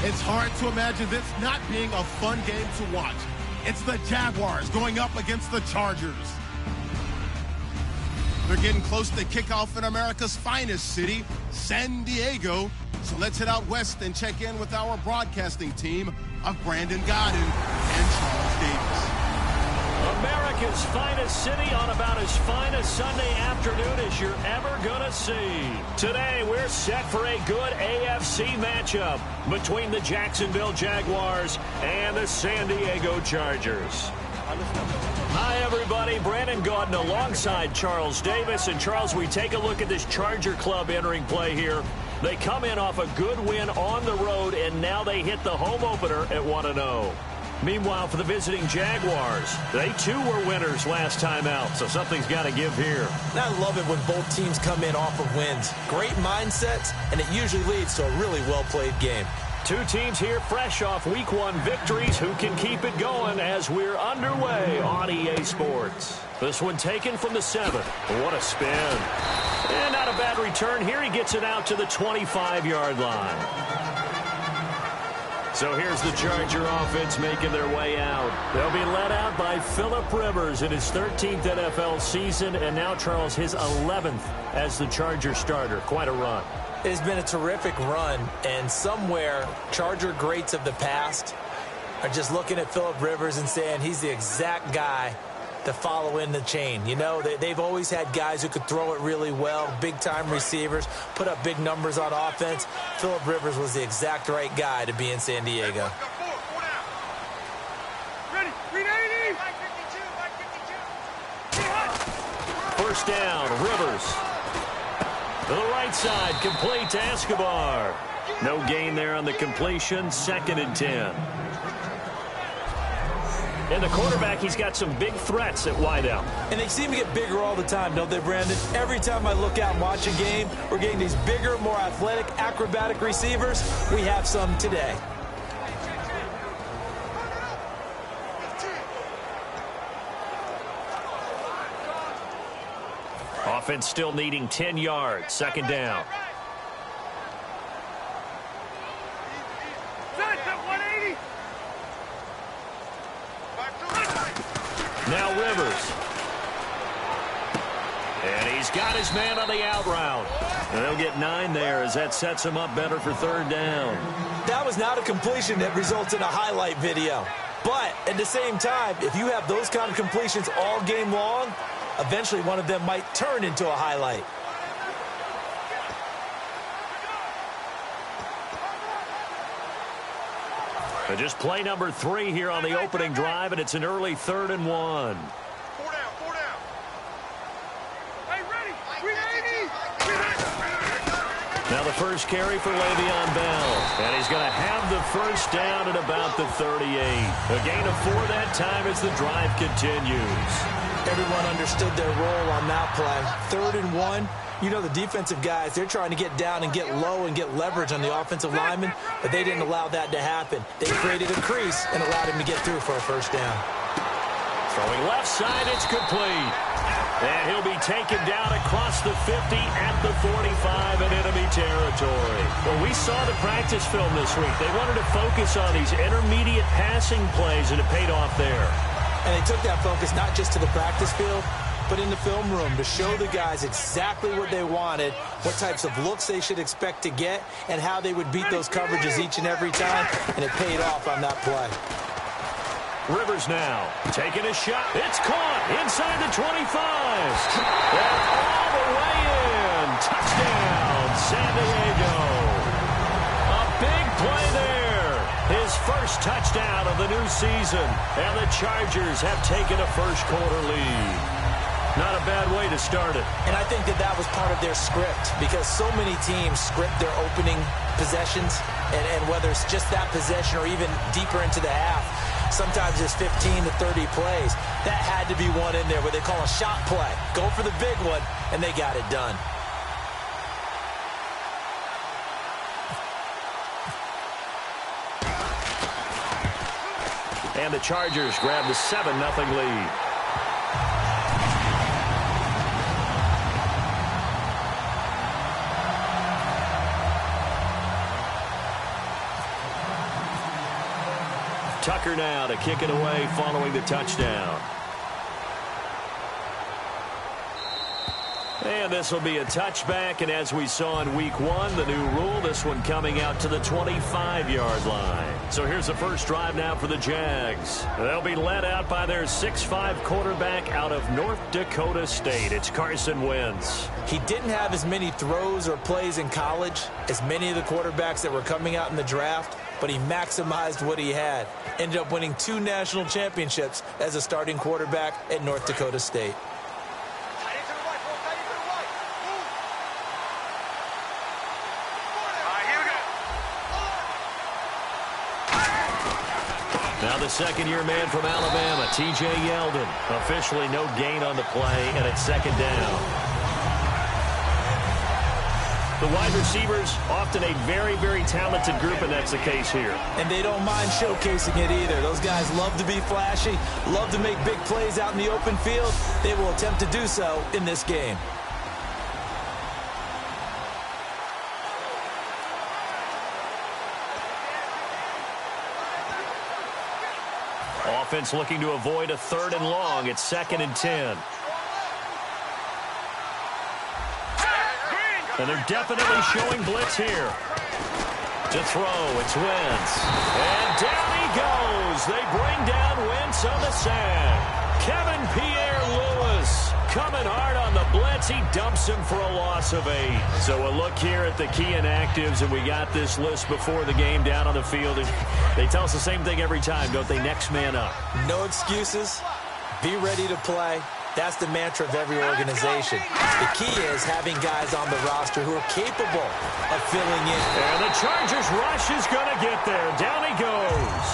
It's hard to imagine this not being a fun game to watch. It's the Jaguars going up against the Chargers. They're getting close to kickoff in America's finest city, San Diego. So let's head out west and check in with our broadcasting team of Brandon Godden and Charles Davis. America's finest city on about as fine a Sunday afternoon as you're ever going to see. Today, we're set for a good AFC matchup between the Jacksonville Jaguars and the San Diego Chargers. Hi, everybody. Brandon Gaudin alongside Charles Davis. And, Charles, we take a look at this Charger club entering play here. They come in off a good win on the road, and now they hit the home opener at 1-0. Meanwhile, for the visiting Jaguars, they too were winners last time out, so something's got to give here. I love it when both teams come in off of wins. Great mindsets, and it usually leads to a really well-played game. Two teams here fresh off Week 1 victories. Who can keep it going as we're underway on EA Sports? This one taken from the 7. What a spin. And not a bad return here. He gets it out to the 25-yard line. So here's the Charger offense making their way out. They'll be led out by Phillip Rivers in his 13th NFL season, and now, Charles, his 11th as the Charger starter. Quite a run. It's been a terrific run, and somewhere Charger greats of the past are just looking at Phillip Rivers and saying he's the exact guy to follow in the chain. You know, they've always had guys who could throw it really well, big-time receivers, put up big numbers on offense. Phillip Rivers was the exact right guy to be in San Diego. First down, Rivers. To the right side, complete to Escobar. No gain there on the completion, 2nd and 10. And the quarterback, he's got some big threats at wideout. And they seem to get bigger all the time, don't they, Brandon? Every time I look out and watch a game, we're getting these bigger, more athletic, acrobatic receivers. We have some today. Offense still needing 10 yards. 2nd down. Now Rivers. And he's got his man on the out route. And they'll get 9 there as that sets him up better for 3rd down. That was not a completion that results in a highlight video. But at the same time, if you have those kind of completions all game long, eventually one of them might turn into a highlight. But just play number 3 here on the opening drive, and it's an early 3rd and 1. 4 down. Hey, ready. 380. Now the first carry for Le'Veon Bell. And he's going to have the first down at about the 38. A gain of 4 that time as the drive continues. Everyone understood their role on that play. 3rd and 1. You know, the defensive guys, they're trying to get down and get low and get leverage on the offensive lineman, but they didn't allow that to happen. They created a crease and allowed him to get through for a first down. Throwing left side, it's complete. And he'll be taken down across the 50 at the 45 in enemy territory. Well, we saw the practice film this week. They wanted to focus on these intermediate passing plays, and it paid off there. And they took that focus not just to the practice field, but in the film room to show the guys exactly what they wanted, what types of looks they should expect to get, and how they would beat those coverages each and every time, and it paid off on that play. Rivers now taking a shot. It's caught inside the 25. And all the way in. Touchdown, San Diego. A big play there. His first touchdown of the new season. And the Chargers have taken a first-quarter lead. Not a bad way to start it. And I think that was part of their script, because so many teams script their opening possessions, and whether it's just that possession or even deeper into the half, sometimes it's 15 to 30 plays. That had to be one in there where they call a shot play. Go for the big one, and they got it done. And the Chargers grab the 7-0 lead. Tucker now to kick it away following the touchdown. And this will be a touchback, and as we saw in week 1, the new rule, this one coming out to the 25-yard line. So here's the first drive now for the Jags. They'll be led out by their 6'5 quarterback out of North Dakota State. It's Carson Wentz. He didn't have as many throws or plays in college as many of the quarterbacks that were coming out in the draft, but he maximized what he had. Ended up winning 2 national championships as a starting quarterback at North Dakota State. Now the second-year man from Alabama, T.J. Yeldon. Officially no gain on the play, and it's second down. The wide receivers, often a very, very talented group, and that's the case here. And they don't mind showcasing it either. Those guys love to be flashy, love to make big plays out in the open field. They will attempt to do so in this game. Offense looking to avoid a 3rd and long. It's 2nd and 10. And they're definitely showing blitz here. To throw, it's Wentz. And down he goes. They bring down Wentz on the sack. Kevin Pierre-Louis coming hard on the blitz. He dumps him for a loss of 8. So a look here at the key inactives, and we got this list before the game down on the field. And they tell us the same thing every time, don't they? Next man up. No excuses. Be ready to play. That's the mantra of every organization. The key is having guys on the roster who are capable of filling in. And the Chargers rush is going to get there. Down he goes.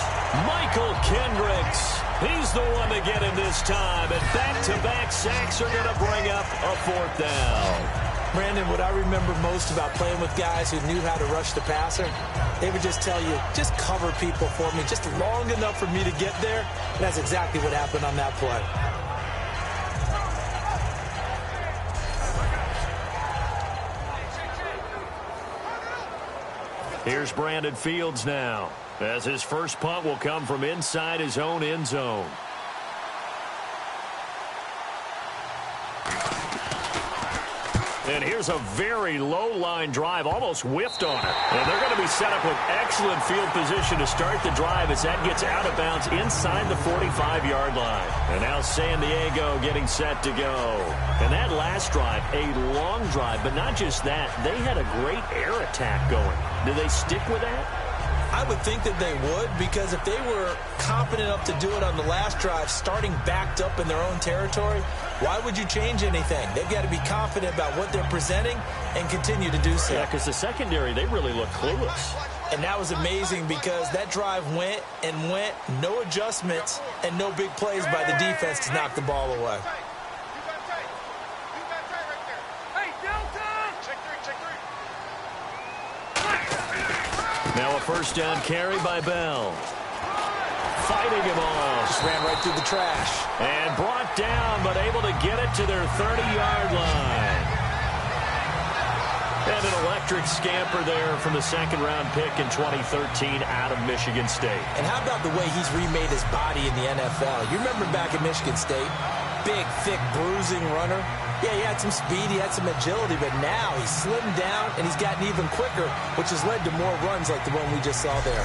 Michael Kendricks. He's the one to get him this time. And back-to-back sacks are going to bring up a 4th down. Brandon, what I remember most about playing with guys who knew how to rush the passer, they would just tell you, just cover people for me, just long enough for me to get there. And that's exactly what happened on that play. Here's Brandon Fields now, as his first punt will come from inside his own end zone. And here's a very low-line drive, almost whiffed on it. And they're going to be set up with excellent field position to start the drive as that gets out of bounds inside the 45-yard line. And now San Diego getting set to go. And that last drive, a long drive, but not just that. They had a great air attack going. Do they stick with that? I would think that they would, because if they were confident enough to do it on the last drive, starting backed up in their own territory, why would you change anything? They've got to be confident about what they're presenting and continue to do so. Yeah, because the secondary, they really look clueless. And that was amazing because that drive went and went, no adjustments and no big plays by the defense to knock the ball away. Now a first down carry by Bell. Fighting him off. Just ran right through the trash. And brought down, but able to get it to their 30-yard line. And an electric scamper there from the second-round pick in 2013 out of Michigan State. And how about the way he's remade his body in the NFL? You remember back at Michigan State, big, thick, bruising runner. Yeah, he had some speed, he had some agility, but now he's slimmed down and he's gotten even quicker, which has led to more runs like the one we just saw there.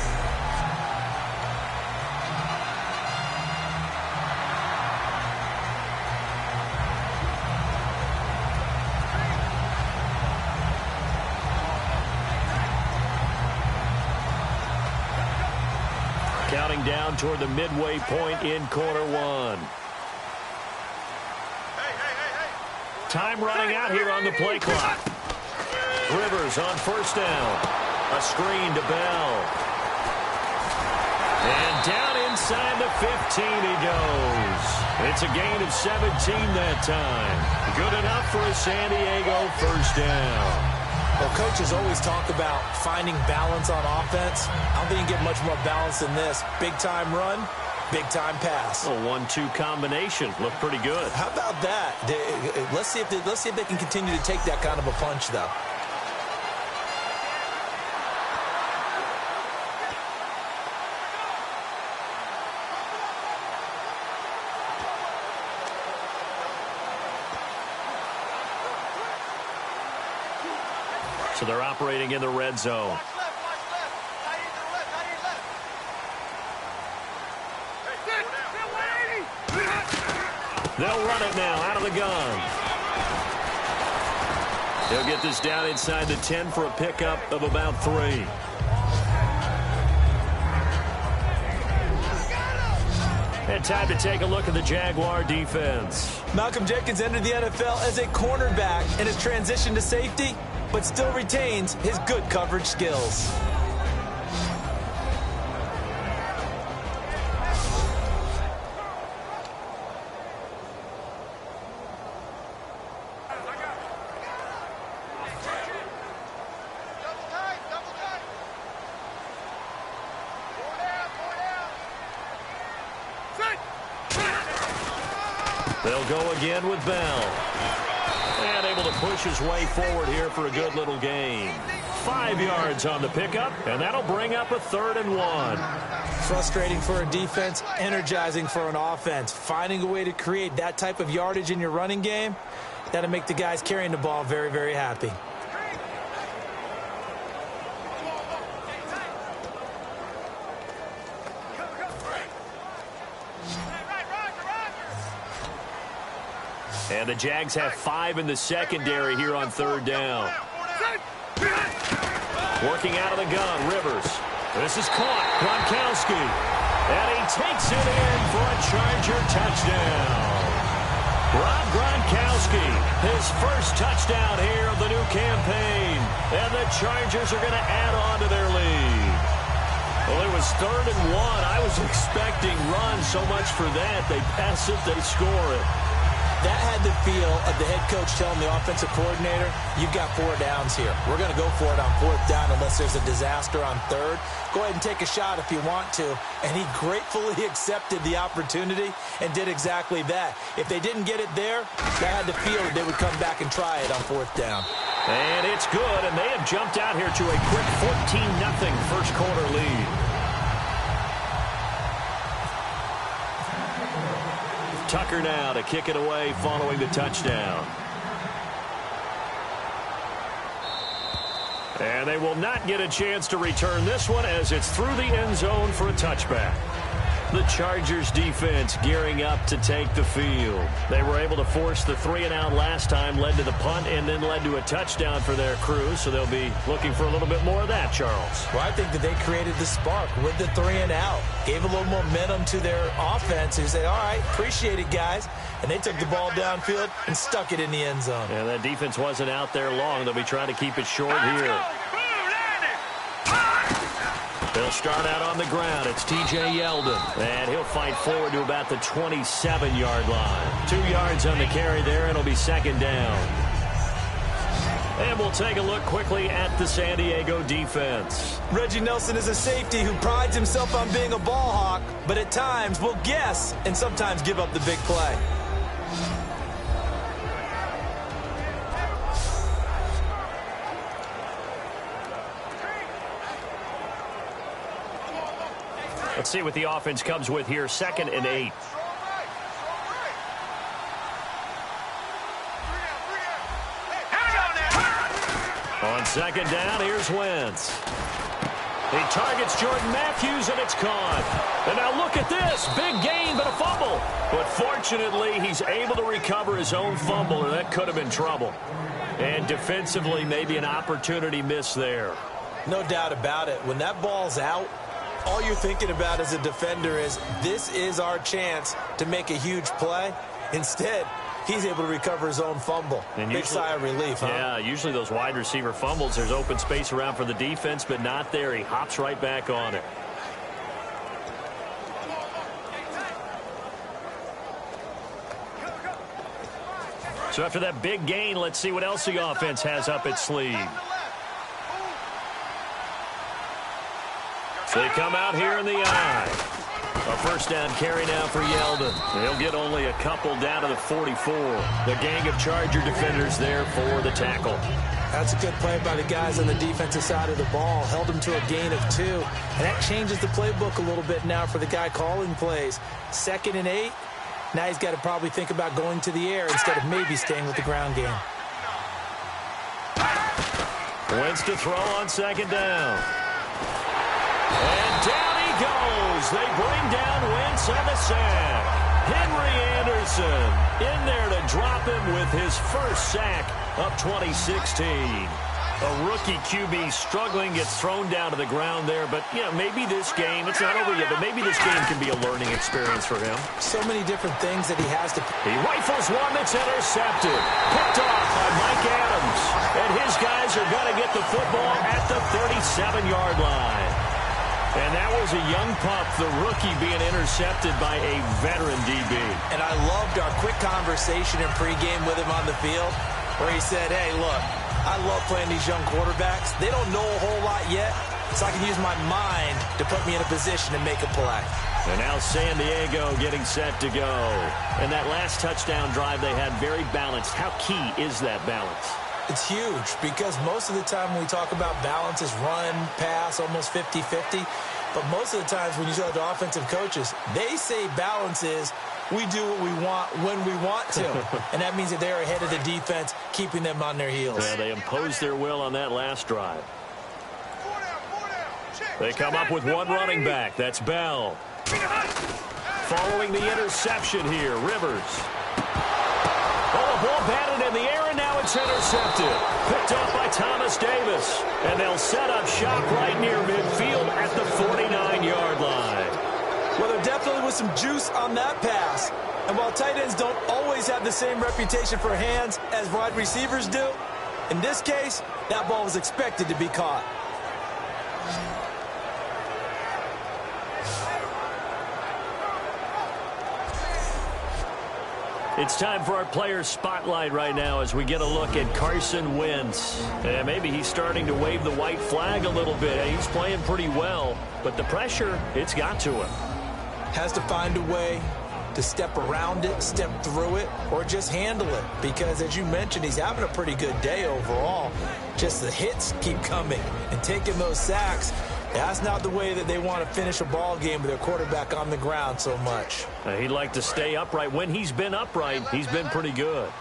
Counting down toward the midway point in quarter one. Time running out here on the play clock. Rivers on first down. A screen to Bell. And down inside the 15 he goes. It's a gain of 17 that time. Good enough for a San Diego first down. Well, coaches always talk about finding balance on offense. I don't think you can get much more balance than this. Big-time run, big-time pass. A 1-2 combination. Looked pretty good. How about that? Let's see if they can continue to take that kind of a punch, though. so they're operating in the red zone. They'll run it now out of the gun. He'll get this down inside the 10 for a pickup of about 3. And time to take a look at the Jaguar defense. Malcolm Jenkins entered the NFL as a cornerback and has transitioned to safety, but still retains his good coverage skills. They'll go again with Bell. And able to push his way forward here for a good little gain. 5 yards on the pickup, and that'll bring up a 3rd and 1. Frustrating for a defense, energizing for an offense. Finding a way to create that type of yardage in your running game, that'll make the guys carrying the ball very, very happy. And the Jags have 5 in the secondary here on 3rd down. Working out of the gun, Rivers. This is caught. Gronkowski. And he takes it in for a Charger touchdown. Rob Gronkowski, his first touchdown here of the new campaign. And the Chargers are going to add on to their lead. Well, it was 3rd and 1. I was expecting run so much for that. They pass it, they score it. That had the feel of the head coach telling the offensive coordinator, you've got 4 downs here. We're going to go for it on 4th down unless there's a disaster on 3rd. Go ahead and take a shot if you want to. And he gratefully accepted the opportunity and did exactly that. If they didn't get it there, that had the feel that they would come back and try it on 4th down. And it's good, and they have jumped out here to a quick 14-0 first quarter lead. Tucker now to kick it away following the touchdown. And they will not get a chance to return this one as it's through the end zone for a touchback. The Chargers defense gearing up to take the field. They were able to force the 3-and-out last time, led to the punt, and then led to a touchdown for their crew. So they'll be looking for a little bit more of that, Charles. Well, I think that they created the spark with the 3-and-out. Gave a little momentum to their offense who said, all right, appreciate it, guys. And they took the ball downfield and stuck it in the end zone. And that defense wasn't out there long. They'll be trying to keep it short here. They'll start out on the ground. It's T.J. Yeldon. And he'll fight forward to about the 27-yard line. 2 yards on the carry there, and it'll be 2nd down. And we'll take a look quickly at the San Diego defense. Reggie Nelson is a safety who prides himself on being a ball hawk, but at times will guess and sometimes give up the big play. Let's see what the offense comes with here. 2nd and 8. On 2nd down, here's Wentz. He targets Jordan Matthews, and it's caught. And now look at this. Big gain, but a fumble. But fortunately, he's able to recover his own fumble, or that could have been trouble. And defensively, maybe an opportunity miss there. No doubt about it. When that ball's out, all you're thinking about as a defender is, this is our chance to make a huge play. Instead, he's able to recover his own fumble. And big sigh of relief, huh? Yeah, usually those wide receiver fumbles, there's open space around for the defense, but not there. He hops right back on it. So after that big gain, let's see what else the offense has up its sleeve. They come out here in the eye. A 1st down carry now for Yeldon. He'll get only a couple down to the 44. The gang of Charger defenders there for the tackle. That's a good play by the guys on the defensive side of the ball. Held him to a gain of 2. And that changes the playbook a little bit now for the guy calling plays. 2nd and 8. Now he's got to probably think about going to the air instead of maybe staying with the ground game. Wentz to throw on second down. And down he goes. They bring down Wentz on the sack. Henry Anderson in there to drop him with his first sack of 2016. A rookie QB struggling, gets thrown down to the ground there. But, you know, maybe this game, it's not over yet, but maybe this game can be a learning experience for him. So many different things that he has to... He rifles one that's intercepted. Picked off by Mike Adams. And his guys are going to get the football at the 37-yard line. And that was a young pup, the rookie, being intercepted by a veteran DB. And I loved our quick conversation in pregame with him on the field where he said, hey, look, I love playing these young quarterbacks. They don't know a whole lot yet, so I can use my mind to put me in a position to make a play. And now San Diego getting set to go. And that last touchdown drive they had very balanced. How key is that balance? It's huge because most of the time when we talk about balance is run, pass, almost 50-50. But most of the times when you talk to offensive coaches, they say balance is we do what we want when we want to. And that means that they're ahead of the defense, keeping them on their heels. Yeah, they imposed their will on that last drive. They come up with one running back. That's Bell. Following the interception here, Rivers. Oh, the ball batted in the air, and now it's intercepted. Picked up by Thomas Davis. And they'll set up shop right near midfield at the 49-yard line. Well, there definitely was some juice on that pass. And while tight ends don't always have the same reputation for hands as wide receivers do, in this case, that ball was expected to be caught. It's time for our player spotlight right now as we get a look at Carson Wentz. And maybe he's starting to wave the white flag a little bit. He's playing pretty well, but the pressure, it's got to him. Has to find a way to step around it, step through it, or just handle it. Because, as you mentioned, he's having a pretty good day overall. Just the hits keep coming and taking those sacks. That's not the way that they want to finish a ball game with their quarterback on the ground so much. He'd like to stay upright. When he's been upright, he's been pretty good.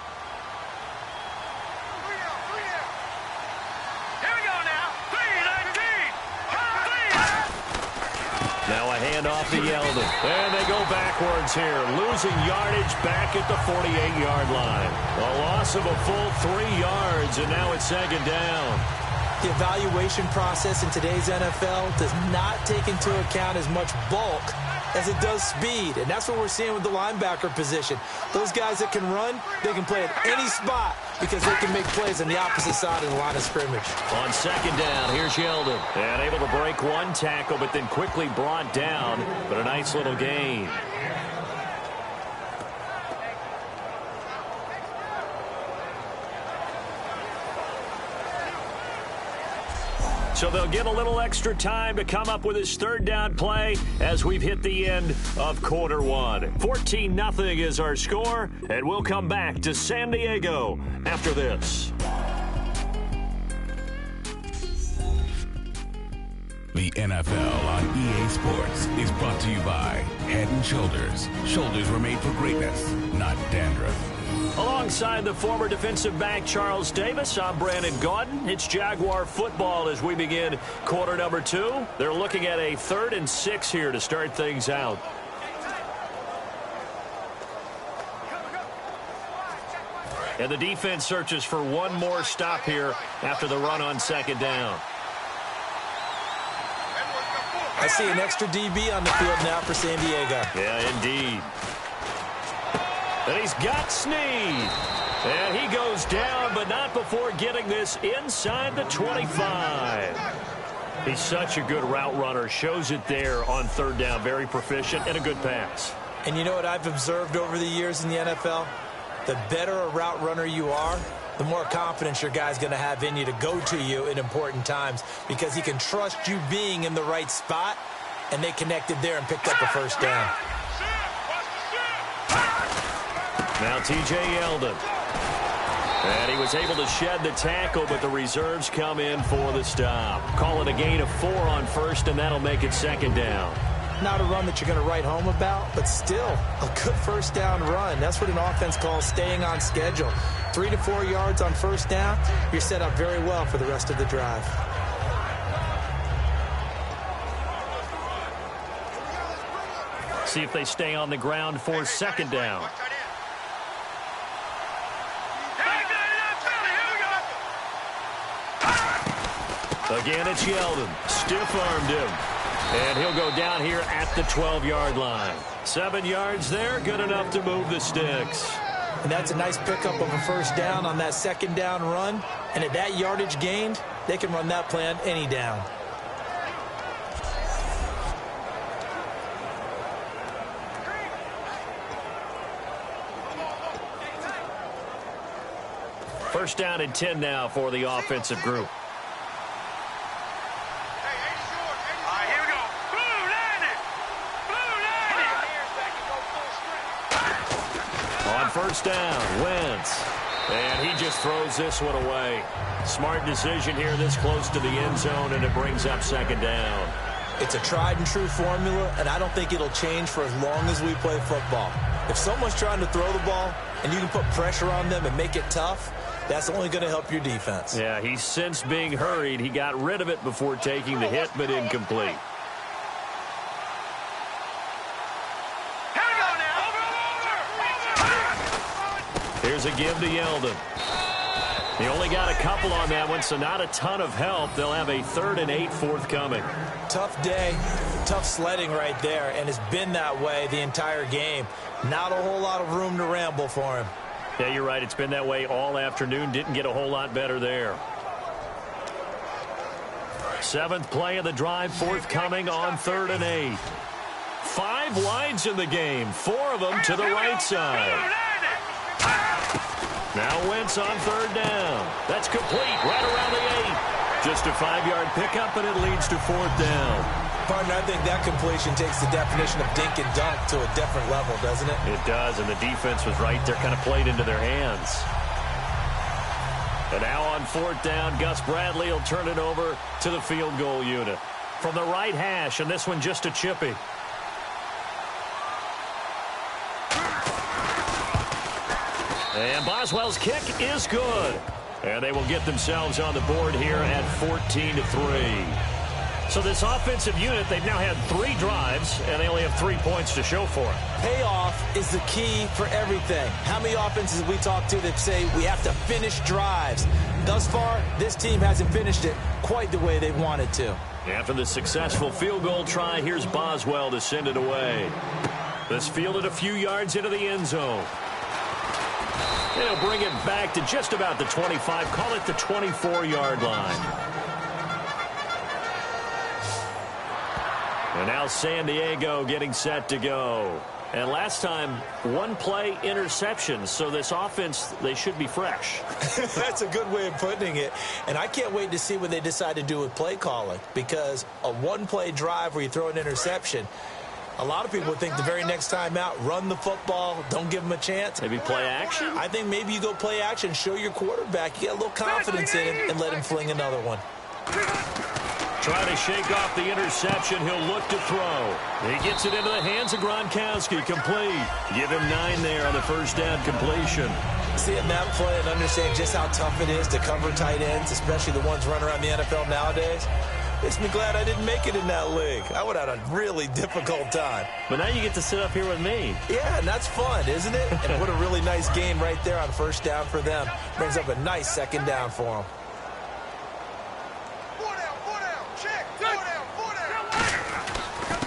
Here we go now. 3-19. Now a handoff to Yeldon. And they go backwards here. Losing yardage back at the 48-yard line. A loss of a full 3 yards, and now it's second down. The evaluation process in today's NFL does not take into account as much bulk as it does speed. And that's what we're seeing with the linebacker position. Those guys that can run, they can play at any spot because they can make plays on the opposite side of the line of scrimmage. On second down, here's Yeldon. And able to break one tackle, but then quickly brought down. But a nice little gain. So they'll get a little extra time to come up with his third down play as we've hit the end of quarter one. 14-0 is our score, and we'll come back to San Diego after this. The NFL on EA Sports is brought to you by Head & Shoulders. Shoulders were made for greatness, not dandruff. Alongside the former defensive back Charles Davis, I'm Brandon Gaudin. It's Jaguar football as we begin quarter number 2. They're looking at a 3rd and 6 here to start things out. And the defense searches for one more stop here after the run on second down. I see an extra DB on the field now for San Diego. Yeah, indeed. And he's got Snead. And he goes down, but not before getting this inside the 25. He's such a good route runner. Shows it there on third down. Very proficient and a good pass. And you know what I've observed over the years in the NFL? The better a route runner you are, the more confidence your guy's going to have in you to go to you in important times because he can trust you being in the right spot, and they connected there and picked up a first down. Now T.J. Yeldon. And he was able to shed the tackle, but the reserves come in for the stop. Call it a gain of 4 on first, and that'll make it second down. Not a run that you're going to write home about, but still a good first down run. That's what an offense calls staying on schedule. 3 to 4 yards on first down, you're set up very well for the rest of the drive. See if they stay on the ground for second down. Again, it's Yeldon. Stiff-armed him. And he'll go down here at the 12-yard line. 7 yards there, good enough to move the sticks. And that's a nice pickup of a first down on that second down run. And at that yardage gained, they can run that play on any down. First down and 10 now for the offensive group. First down, Wentz. And he just throws this one away. Smart decision here this close to the end zone, and it brings up second down. It's a tried and true formula, and I don't think it'll change for as long as we play football. If someone's trying to throw the ball and you can put pressure on them and make it tough, that's only going to help your defense. Yeah, he's since being hurried. He got rid of it before taking the hit, but incomplete. Here's a give to Yeldon. He only got a couple on that one, so not a ton of help. They'll have a 3rd and 8 forthcoming. Tough day, tough sledding right there, and it's been that way the entire game. Not a whole lot of room to ramble for him. Yeah, you're right. It's been that way all afternoon. Didn't get a whole lot better there. 7th play of the drive forthcoming on 3rd and 8. 5 wides in the game, 4 of them to the right side. Now Wentz on 3rd down. That's complete right around the 8. Just a 5-yard pickup, and it leads to 4th down. Partner, I think that completion takes the definition of dink and dunk to a different level, doesn't it? It does, and the defense was right there, kind of played into their hands. And now on 4th down, Gus Bradley will turn it over to the field goal unit. From the right hash, and this one just a chippy. And Boswell's kick is good. And they will get themselves on the board here at 14-3. So this offensive unit, they've now had 3 drives, and they only have 3 points to show for it. Payoff is the key for everything. How many offenses have we talked to that say we have to finish drives? Thus far, this team hasn't finished it quite the way they wanted to. After the successful field goal try, here's Boswell to send it away. This fielded a few yards into the end zone. And he'll bring it back to just about the 25, call it the 24-yard line. And now San Diego getting set to go. And last time, 1 play interception. So this offense, they should be fresh. That's a good way of putting it. And I can't wait to see what they decide to do with play calling. Because a 1-play drive where you throw an interception, a lot of people would think the very next time out, run the football, don't give them a chance. Maybe play action? I think maybe you go play action, show your quarterback, you get a little confidence in him, and let him fling another one. Trying to shake off the interception. He'll look to throw. He gets it into the hands of Gronkowski. Complete. Give him 9 there on the first down completion. Seeing that play and understanding just how tough it is to cover tight ends, especially the ones running around the NFL nowadays, makes me glad I didn't make it in that league. I would have had a really difficult time. But now you get to sit up here with me. Yeah, and that's fun, isn't it? And what a really nice game right there on first down for them. Brings up a nice second down for them.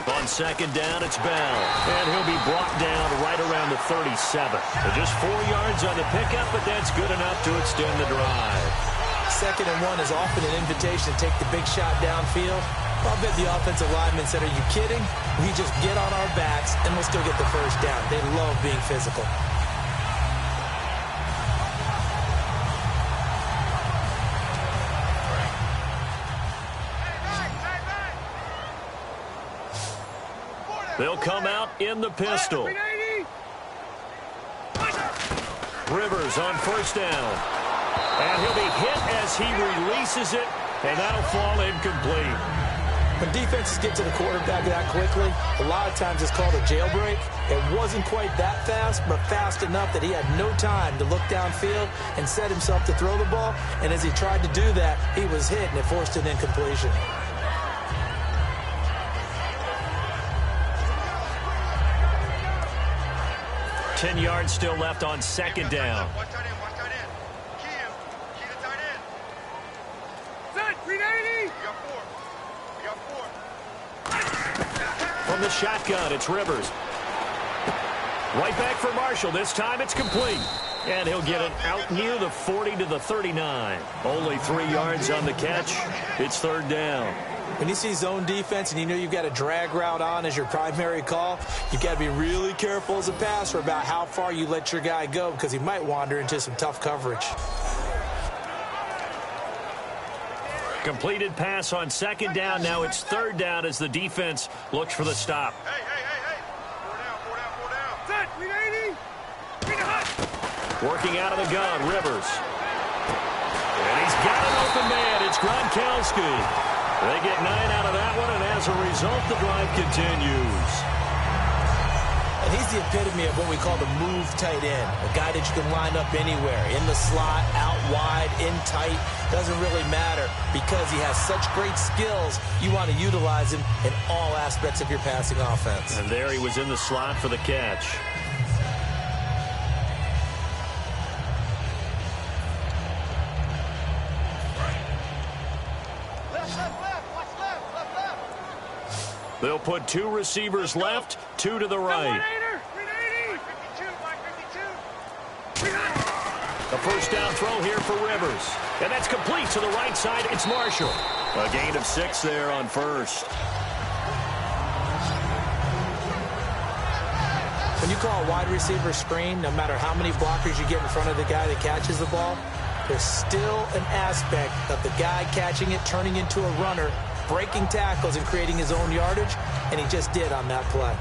On second down, it's Bell. And he'll be brought down right around the 37. So just 4 yards on the pickup, but that's good enough to extend the drive. 2nd and 1 is often an invitation to take the big shot downfield. I'll bet the offensive linemen said, are you kidding? We just get on our backs and we'll still get the first down. They love being physical. They'll come out in the pistol. Rivers on first down. And he'll be hit as he releases it, and that'll fall incomplete. When defenses get to the quarterback that quickly, a lot of times it's called a jailbreak. It wasn't quite that fast, but fast enough that he had no time to look downfield and set himself to throw the ball. And as he tried to do that, he was hit, and it forced an incompletion. Ten yards still left on second down. One tight end, one tight end. Key the tight end. Set, 390. We got four. From the shotgun, it's Rivers. Right back for Marshall. This time it's complete. And he'll get it out near the 40 to the 39. Only 3 yards on the catch. It's third down. When you see zone defense and you know you've got a drag route on as your primary call, you've got to be really careful as a passer about how far you let your guy go because he might wander into some tough coverage. Completed pass on second down. Now it's third down as the defense looks for the stop. Hey. Four down. Set, 390. Bring it hot. Working out of the gun, Rivers. And he's got an open man. It's Gronkowski. They get 9 out of that one, and as a result, the drive continues. And he's the epitome of what we call the move tight end, a guy that you can line up anywhere, in the slot, out wide, in tight, doesn't really matter because he has such great skills. You want to utilize him in all aspects of your passing offense. And there he was in the slot for the catch. They'll put 2 receivers left, 2 to the right. 352. A first down throw here for Rivers. And that's complete to the right side. It's Marshall. A gain of 6 there on first. When you call a wide receiver screen, no matter how many blockers you get in front of the guy that catches the ball, there's still an aspect of the guy catching it, turning into a runner, breaking tackles and creating his own yardage, and he just did on that play.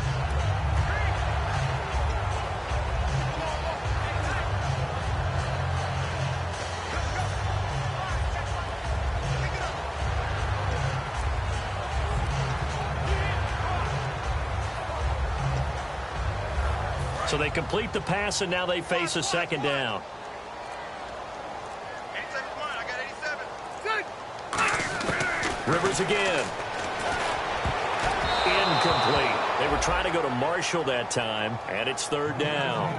So they complete the pass, and now they face a second down. 87's mine. I got 87. Set. Rivers again. Incomplete. They were trying to go to Marshall that time, and it's third down.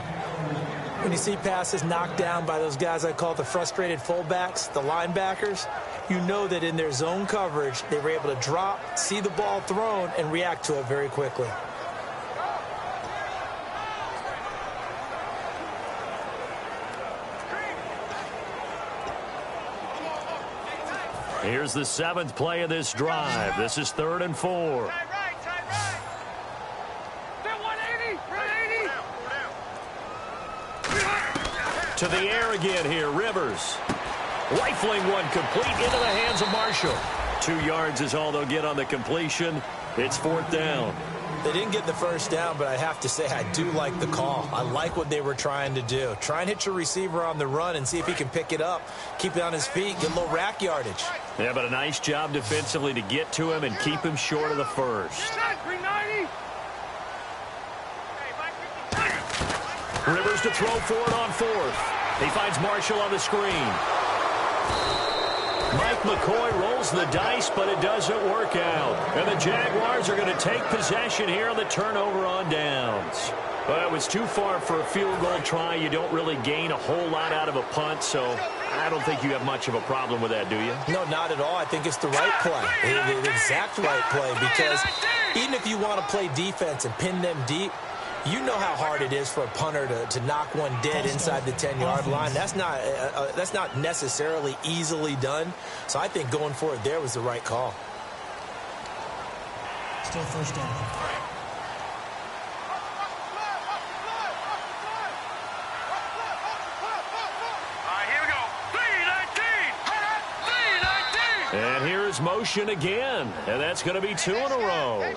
When you see passes knocked down by those guys I call the frustrated fullbacks, the linebackers, you know that in their zone coverage, they were able to drop, see the ball thrown, and react to it very quickly. Here's the 7th play of this drive. This is 3rd and 4. Tight right. Set, 180. 180. To the air again here, Rivers. Rifling one complete into the hands of Marshall. 2 yards is all they'll get on the completion. It's 4th down. They didn't get the first down, but I have to say I do like the call. I like what they were trying to do. Try and hit your receiver on the run and see if he can pick it up, keep it on his feet, get a little rack yardage. Yeah, but a nice job defensively to get to him and keep him short of the first. Set, 390. Rivers to throw for it on 4th. He finds Marshall on the screen. Mike McCoy rolls the dice, but it doesn't work out. And the Jaguars are going to take possession here on the turnover on downs. Well, it was too far for a field goal try. You don't really gain a whole lot out of a punt, so I don't think you have much of a problem with that, do you? No, not at all. I think it's the right play, the exact right play, because even if you want to play defense and pin them deep, you know how hard it is for a punter to knock one dead inside the 10-yard line. That's not necessarily easily done. So I think going for it there was the right call. Still first down. And here's motion again, and that's going to be 2 in a row.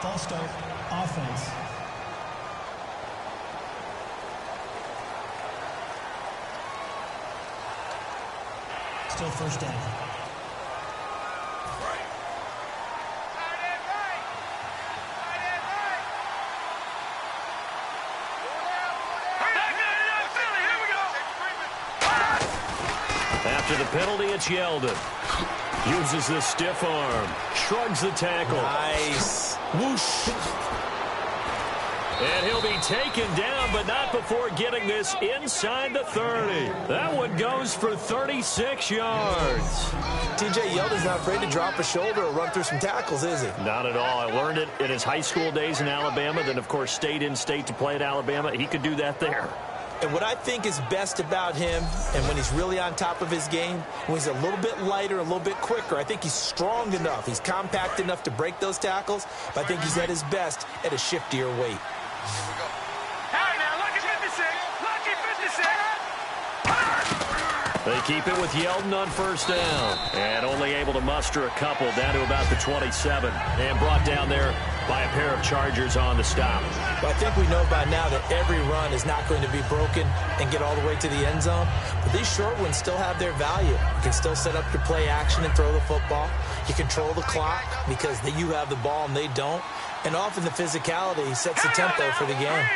False start, offense. Still first down. penalty, it's Yeldon. Uses the stiff arm. Shrugs the tackle. Nice. Whoosh. And he'll be taken down, but not before getting this inside the 30. That one goes for 36 yards. T.J. Yeldon's not afraid to drop a shoulder or run through some tackles, is he? Not at all. I learned it in his high school days in Alabama, then, of course, stayed in state to play at Alabama. He could do that there. And what I think is best about him, and when he's really on top of his game, when he's a little bit lighter, a little bit quicker, I think he's strong enough. He's compact enough to break those tackles, but I think he's at his best at a shiftier weight. Hey, now, lucky 56. Lucky 56. They keep it with Yeldon on first down. And only able to muster a couple down to about the 27. And brought down there by a pair of Chargers on the stop. But I think we know by now that every run is not going to be broken and get all the way to the end zone. But these short ones still have their value. You can still set up your play action and throw the football. You control the clock because you have the ball and they don't. And often the physicality sets the tempo for the game.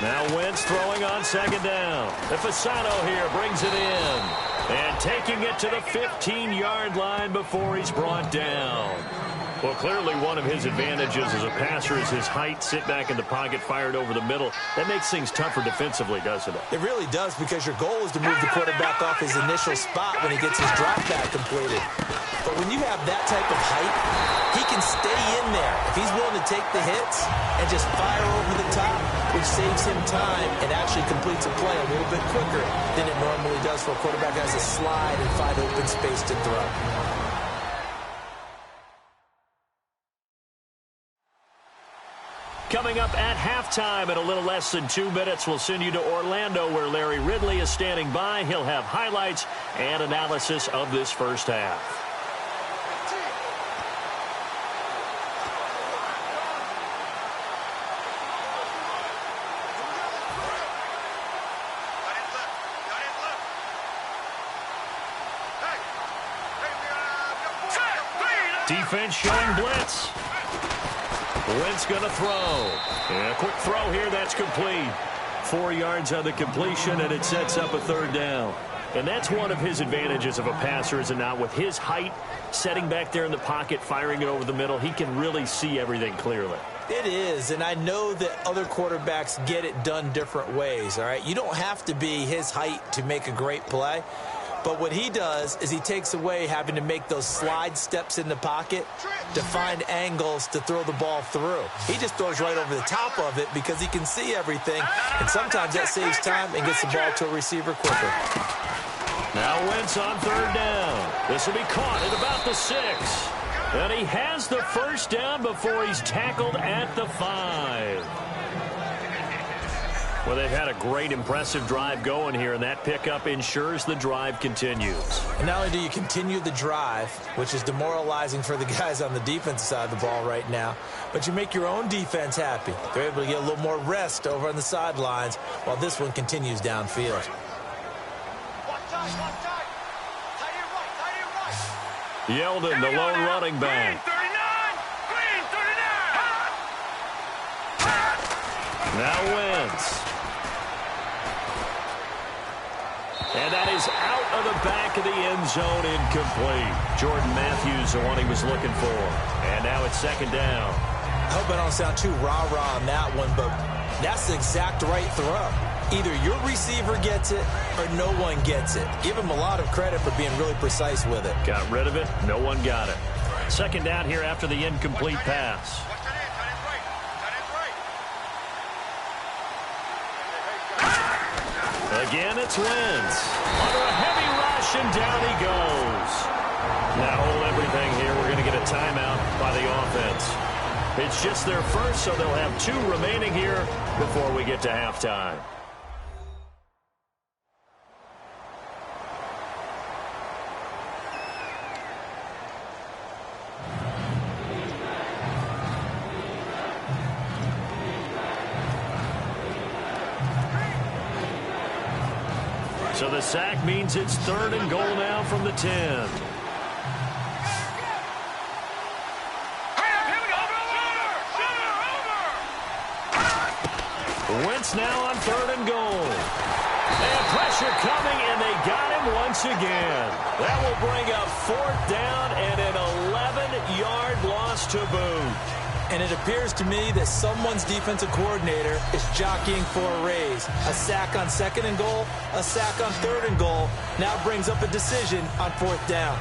Now Wentz throwing on second down. Fasano here brings it in. And taking it to the 15-yard line before he's brought down. Well, clearly one of his advantages as a passer is his height. Sit back in the pocket, fired over the middle. That makes things tougher defensively, doesn't it? It really does, because your goal is to move the quarterback off his initial spot when he gets his drop back completed. But when you have that type of height, he can stay in there if he's willing to take the hits and just fire over the top, which saves him time and actually completes a play a little bit quicker than it normally does for a quarterback who has to slide and find open space to throw. Coming up at halftime in a little less than 2 minutes, we'll send you to Orlando where Larry Ridley is standing by. He'll have highlights and analysis of this first half. Defense showing blitz. Wentz going to throw. And a quick throw here. That's complete. 4 yards on the completion, and it sets up a third down. And that's one of his advantages of a passer, is it not? With his height, setting back there in the pocket, firing it over the middle, he can really see everything clearly. It is, and I know that other quarterbacks get it done different ways, all right? You don't have to be his height to make a great play. But what he does is he takes away having to make those slide steps in the pocket to find angles to throw the ball through. He just throws right over the top of it because he can see everything, and sometimes that saves time and gets the ball to a receiver quicker. Now Wentz on third down. This will be caught at about the 6. And he has the first down before he's tackled at the 5. Well, they've had a great, impressive drive going here, and that pickup ensures the drive continues. And not only do you continue the drive, which is demoralizing for the guys on the defensive side of the ball right now, but you make your own defense happy. They're able to get a little more rest over on the sidelines while this one continues downfield. Yeldon, the lone running back. Now Wentz. And that is out of the back of the end zone, incomplete. Jordan Matthews, the one he was looking for. And now it's second down. I hope I don't sound too rah-rah on that one, but that's the exact right throw. Either your receiver gets it or no one gets it. Give him a lot of credit for being really precise with it. Got rid of it. No one got it. Second down here after the incomplete pass. Again, it's Wentz. Under a heavy rush, and down he goes. Now hold everything here. We're going to get a timeout by the offense. It's just their first, so they'll have 2 remaining here before we get to halftime. So the sack means it's 3rd and goal now from the 10. Wentz now on 3rd and goal. pressure coming, and they got him once again. That will bring up 4th down and an 11-yard loss to boot. And it appears to me that someone's defensive coordinator is jockeying for a raise. A sack on 2nd and goal, a sack on 3rd and goal, now brings up a decision on 4th down.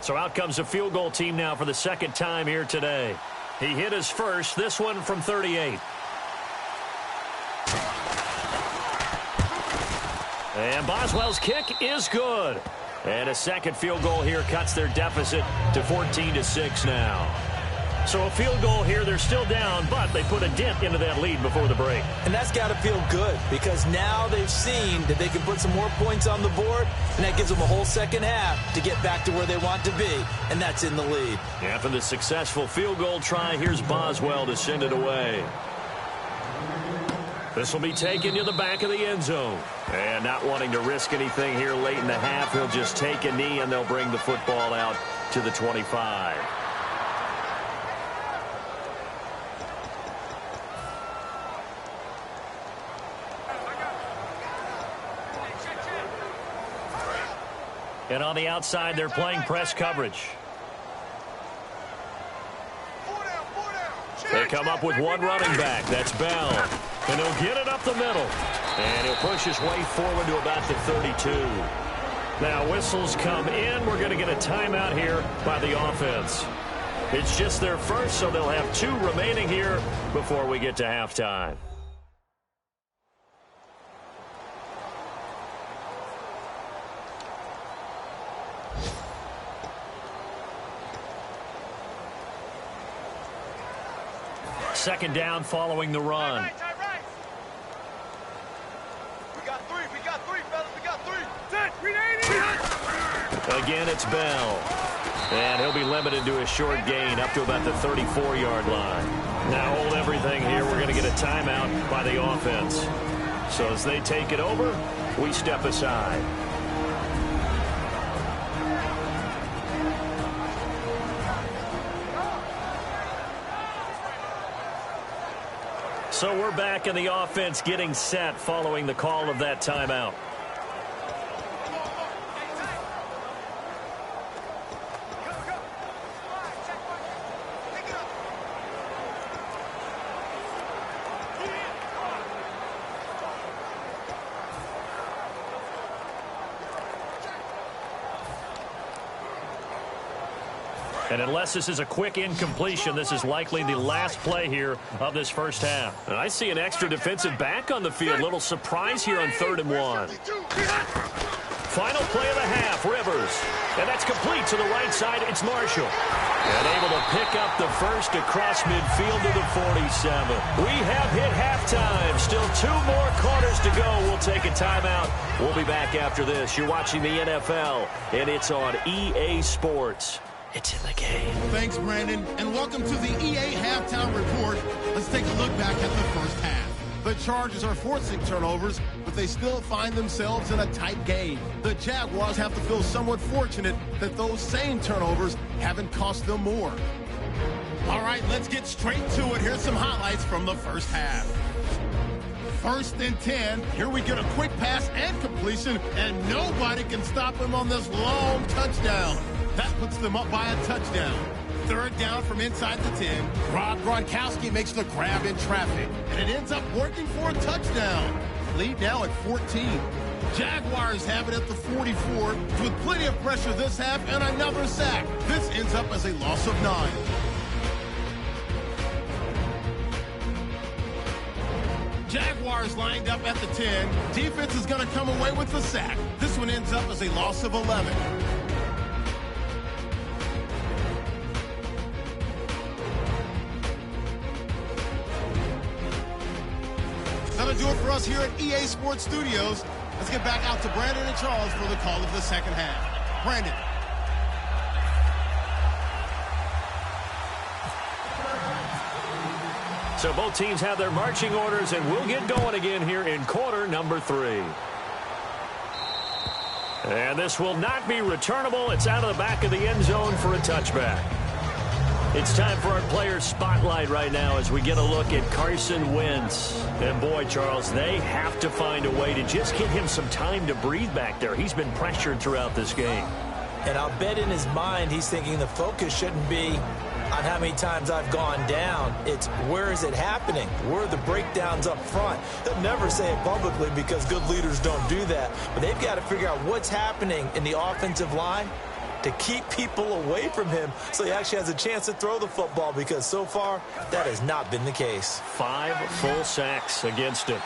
So out comes a field goal team now for the 2nd time here today. He hit his first, this one from 38. And Boswell's kick is good. And a 2nd field goal here cuts their deficit to 14-6 now. So a field goal here, they're still down, but they put a dent into that lead before the break. And that's got to feel good because now they've seen that they can put some more points on the board, and that gives them a whole second half to get back to where they want to be, and that's in the lead. After the successful field goal try, here's Boswell to send it away. This will be taken to the back of the end zone. And not wanting to risk anything here late in the half, he'll just take a knee, and they'll bring the football out to the 25. And on the outside, they're playing press coverage. They come up with one running back. That's Bell. And he'll get it up the middle. And he'll push his way forward to about the 32. Now whistles come in. We're going to get a timeout here by the offense. It's just their first, so they'll have 2 remaining here before we get to halftime. Second down following the run. We got 3, fellas, we got 3. Set, 380. Again, it's Bell. And he'll be limited to a short gain up to about the 34-yard line. Now hold everything here. We're going to get a timeout by the offense. So as they take it over, we step aside. So we're back in the offense getting set following the call of that timeout. And unless this is a quick incompletion, this is likely the last play here of this first half. And I see an extra defensive back on the field. Little surprise here on 3rd and 1. Final play of the half, Rivers. And that's complete to the right side. It's Marshall. And able to pick up the first across midfield to the 47. We have hit halftime. Still 2 more quarters to go. We'll take a timeout. We'll be back after this. You're watching the NFL, and it's on EA Sports. It's in the game. Thanks, Brandon, and welcome to the EA Halftime Report. Let's take a look back at the first half. The Chargers are forcing turnovers, but they still find themselves in a tight game. The Jaguars have to feel somewhat fortunate that those same turnovers haven't cost them more. All right, let's get straight to it. Here's some highlights from the first half. 1st and 10. Here we get a quick pass and completion, and nobody can stop him on this long touchdown. That puts them up by a touchdown. 3rd down from inside the 10. Rob Gronkowski makes the grab in traffic, and it ends up working for a touchdown. Lead now at 14. Jaguars have it at the 44 with plenty of pressure this half and another sack. This ends up as a loss of 9. Jaguars lined up at the 10. Defense is going to come away with the sack. This one ends up as a loss of 11. That'll do it for us here at EA Sports Studios. Let's get back out to Brandon and Charles for the call of the second half. Brandon. So both teams have their marching orders, and we'll get going again here in quarter number 3. And this will not be returnable. It's out of the back of the end zone for a touchback. It's time for our player spotlight right now as we get a look at Carson Wentz. And boy, Charles, they have to find a way to just get him some time to breathe back there. He's been pressured throughout this game. And I'll bet in his mind he's thinking the focus shouldn't be on how many times I've gone down. It's where is it happening? Where are the breakdowns up front? They'll never say it publicly because good leaders don't do that. But they've got to figure out what's happening in the offensive line to keep people away from him so he actually has a chance to throw the football, because so far that has not been the case. 5 full sacks against him.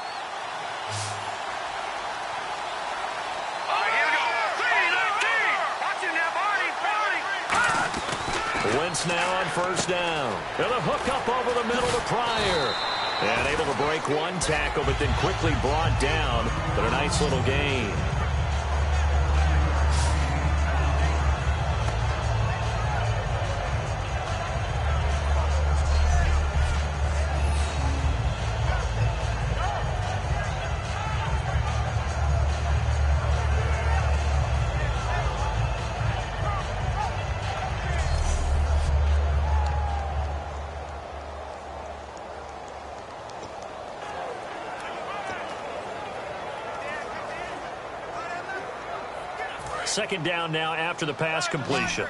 Wentz now on first down. And a hook up over the middle to Pryor. And able to break one tackle, but then quickly brought down. But a nice little gain. Second down now after the pass completion.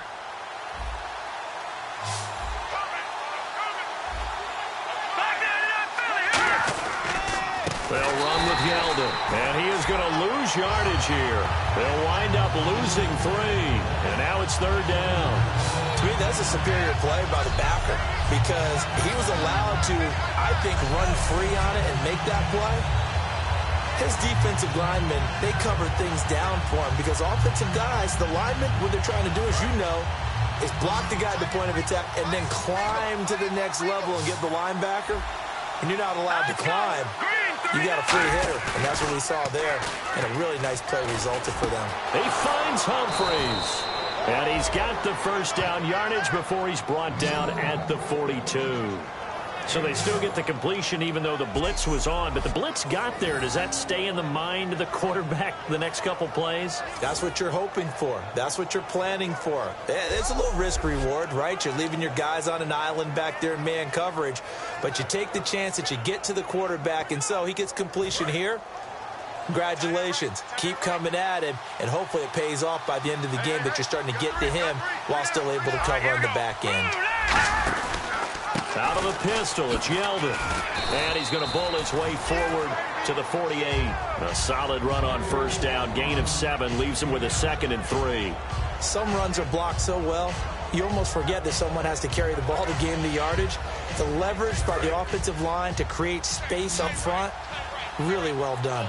They'll run with Yeldon, and he is going to lose yardage here. They'll wind up losing 3, and now it's third down. To me, that's a superior play by the backer, because he was allowed to, I think, run free on it and make that play. His defensive linemen, they covered things down for him, because offensive guys, the linemen, what they're trying to do, as you know, is block the guy at the point of attack and then climb to the next level and get the linebacker. When you're not allowed to climb, you got a free hitter, and that's what we saw there, and a really nice play resulted for them. He finds Humphreys, and he's got the first down yardage before he's brought down at the 42. So they still get the completion even though the blitz was on. But the blitz got there. Does that stay in the mind of the quarterback the next couple plays? That's what you're hoping for. That's what you're planning for. It's a little risk reward, right? You're leaving your guys on an island back there in man coverage. But you take the chance that you get to the quarterback. And so he gets completion here. Congratulations. Keep coming at him. And hopefully it pays off by the end of the game that you're starting to get to him while still able to cover on the back end. Out of the pistol, it's Yeldon. And he's going to bowl his way forward to the 48. A solid run on first down. Gain of 7 leaves him with a 2nd and 3. Some runs are blocked so well, you almost forget that someone has to carry the ball to gain the yardage. The leverage by the offensive line to create space up front, really well done.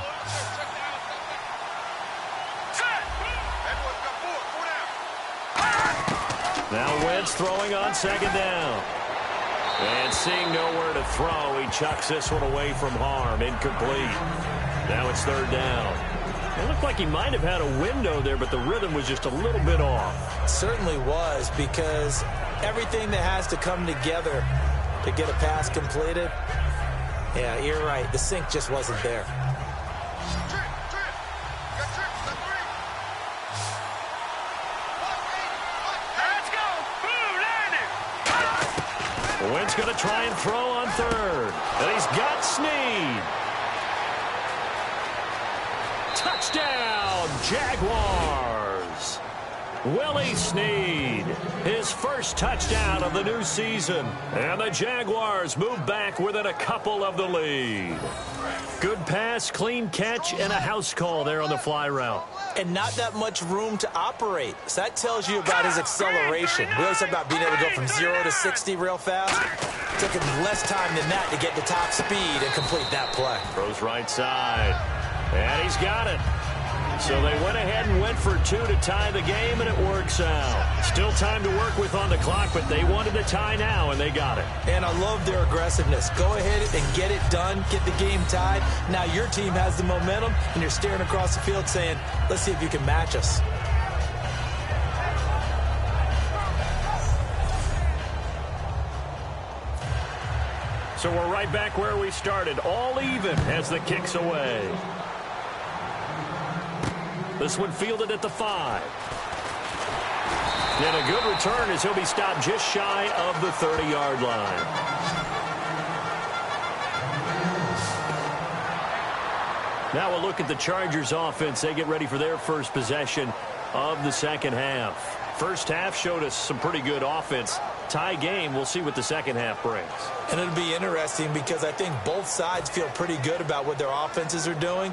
Now Wentz throwing on second down. And seeing nowhere to throw, he chucks this one away from harm. Incomplete. Now it's third down. It looked like he might have had a window there, but the rhythm was just a little bit off. It certainly was, because everything that has to come together to get a pass completed, yeah, you're right. The sync just wasn't there. Wentz going to try and throw on third. And he's got Snead. Touchdown, Jaguars. Willie Snead, his first touchdown of the new season. And the Jaguars move back within a couple of the lead. Good pass, clean catch, and a house call there on the fly route. And not that much room to operate. So that tells you about his acceleration. We always talk about being able to go from 0 to 60 real fast. It took him less time than that to get to top speed and complete that play. Throws right side. And he's got it. So they went ahead and went for 2 to tie the game, and it works out. Still time to work with on the clock, but they wanted the tie now, and they got it. And I love their aggressiveness. Go ahead and get it done, get the game tied. Now your team has the momentum, and you're staring across the field saying, let's see if you can match us. So we're right back where we started, all even as the kick's away. This one fielded at the 5. And a good return as he'll be stopped just shy of the 30-yard line. Now we'll look at the Chargers offense. They get ready for their first possession of the second half. First half showed us some pretty good offense. Tie game, we'll see what the second half brings. And it'll be interesting because I think both sides feel pretty good about what their offenses are doing.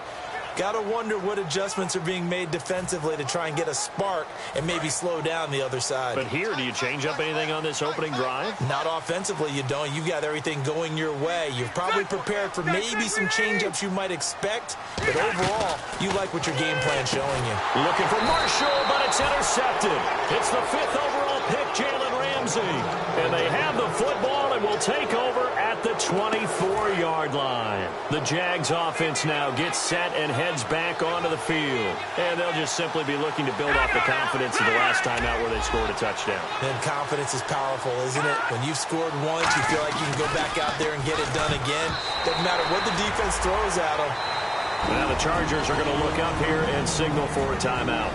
Got to wonder what adjustments are being made defensively to try and get a spark and maybe slow down the other side. But here, do you change up anything on this opening drive? Not offensively, you don't. You've got everything going your way. You've probably prepared for maybe some change-ups you might expect. But overall, you like what your game plan's showing you. Looking for Marshall, but it's intercepted. It's the 5th overall pick, Jalen Ramsey. And they have the football and will take over at the 24-yard line. The Jags offense now gets set and heads back onto the field. And they'll just simply be looking to build off the confidence of the last time out where they scored a touchdown. And confidence is powerful, isn't it? When you've scored once, you feel like you can go back out there and get it done again. Doesn't matter what the defense throws at them. Now the Chargers are going to look up here and signal for a timeout.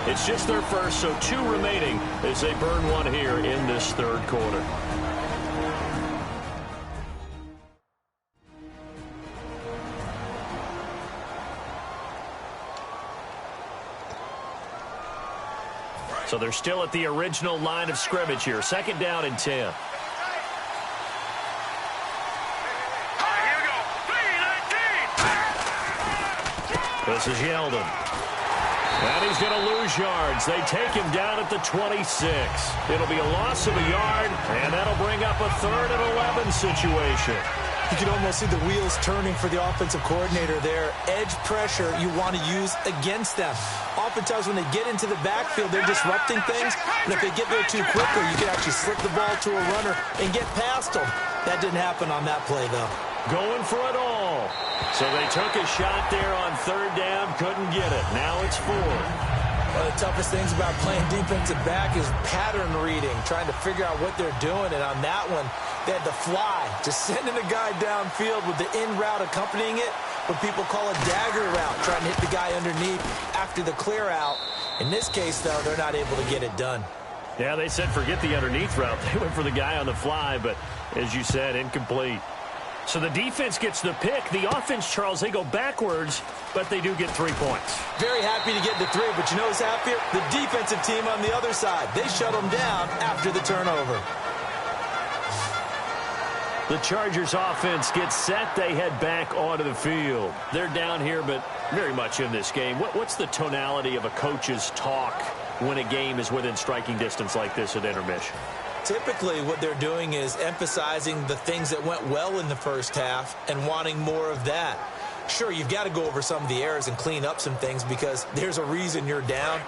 It's just their first, so 2 remaining as they burn one here in this third quarter. So they're still at the original line of scrimmage here. 2nd down and 10. All right, here we go. 3-19. This is Yeldon. And he's going to lose yards. They take him down at the 26. It'll be a loss of a yard, and that'll bring up a 3rd and 11 situation. You can almost see the wheels turning for the offensive coordinator there. Edge pressure you want to use against them. Oftentimes when they get into the backfield, they're disrupting things. And if they get there too quickly, you can actually slip the ball to a runner and get past them. That didn't happen on that play, though. Going for it all. So they took a shot there on 3rd down, couldn't get it. Now it's 4. One of the toughest things about playing defensive back is pattern reading, trying to figure out what they're doing. And on that one, they had the fly, just sending a guy downfield with the in route accompanying it, what people call a dagger route, trying to hit the guy underneath after the clear out. In this case, though, they're not able to get it done. Yeah, they said forget the underneath route. They went for the guy on the fly, but as you said, incomplete. So the defense gets the pick. The offense, Charles, they go backwards, but they do get 3 points. Very happy to get the 3, but you know who's happier? The defensive team on the other side. They shut them down after the turnover. The Chargers offense gets set. They head back onto the field. They're down here, but very much in this game. What's the tonality of a coach's talk when a game is within striking distance like this at intermission? Typically, what they're doing is emphasizing the things that went well in the first half and wanting more of that. Sure, you've got to go over some of the errors and clean up some things because there's a reason you're down.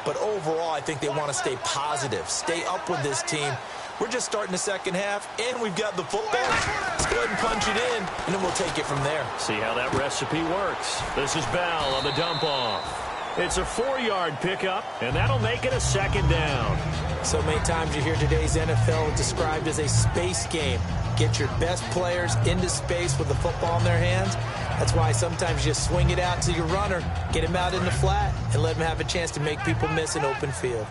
But overall, I think they want to stay positive, stay up with this team. We're just starting the second half, and we've got the football. Let's go ahead and punch it in, and then we'll take it from there. See how that recipe works. This is Bell on the dump-off. It's a 4-yard pickup, and that'll make it a 2nd down. So many times you hear today's NFL described as a space game. Get your best players into space with the football in their hands. That's why sometimes you just swing it out to your runner, get him out in the flat, and let him have a chance to make people miss an open field.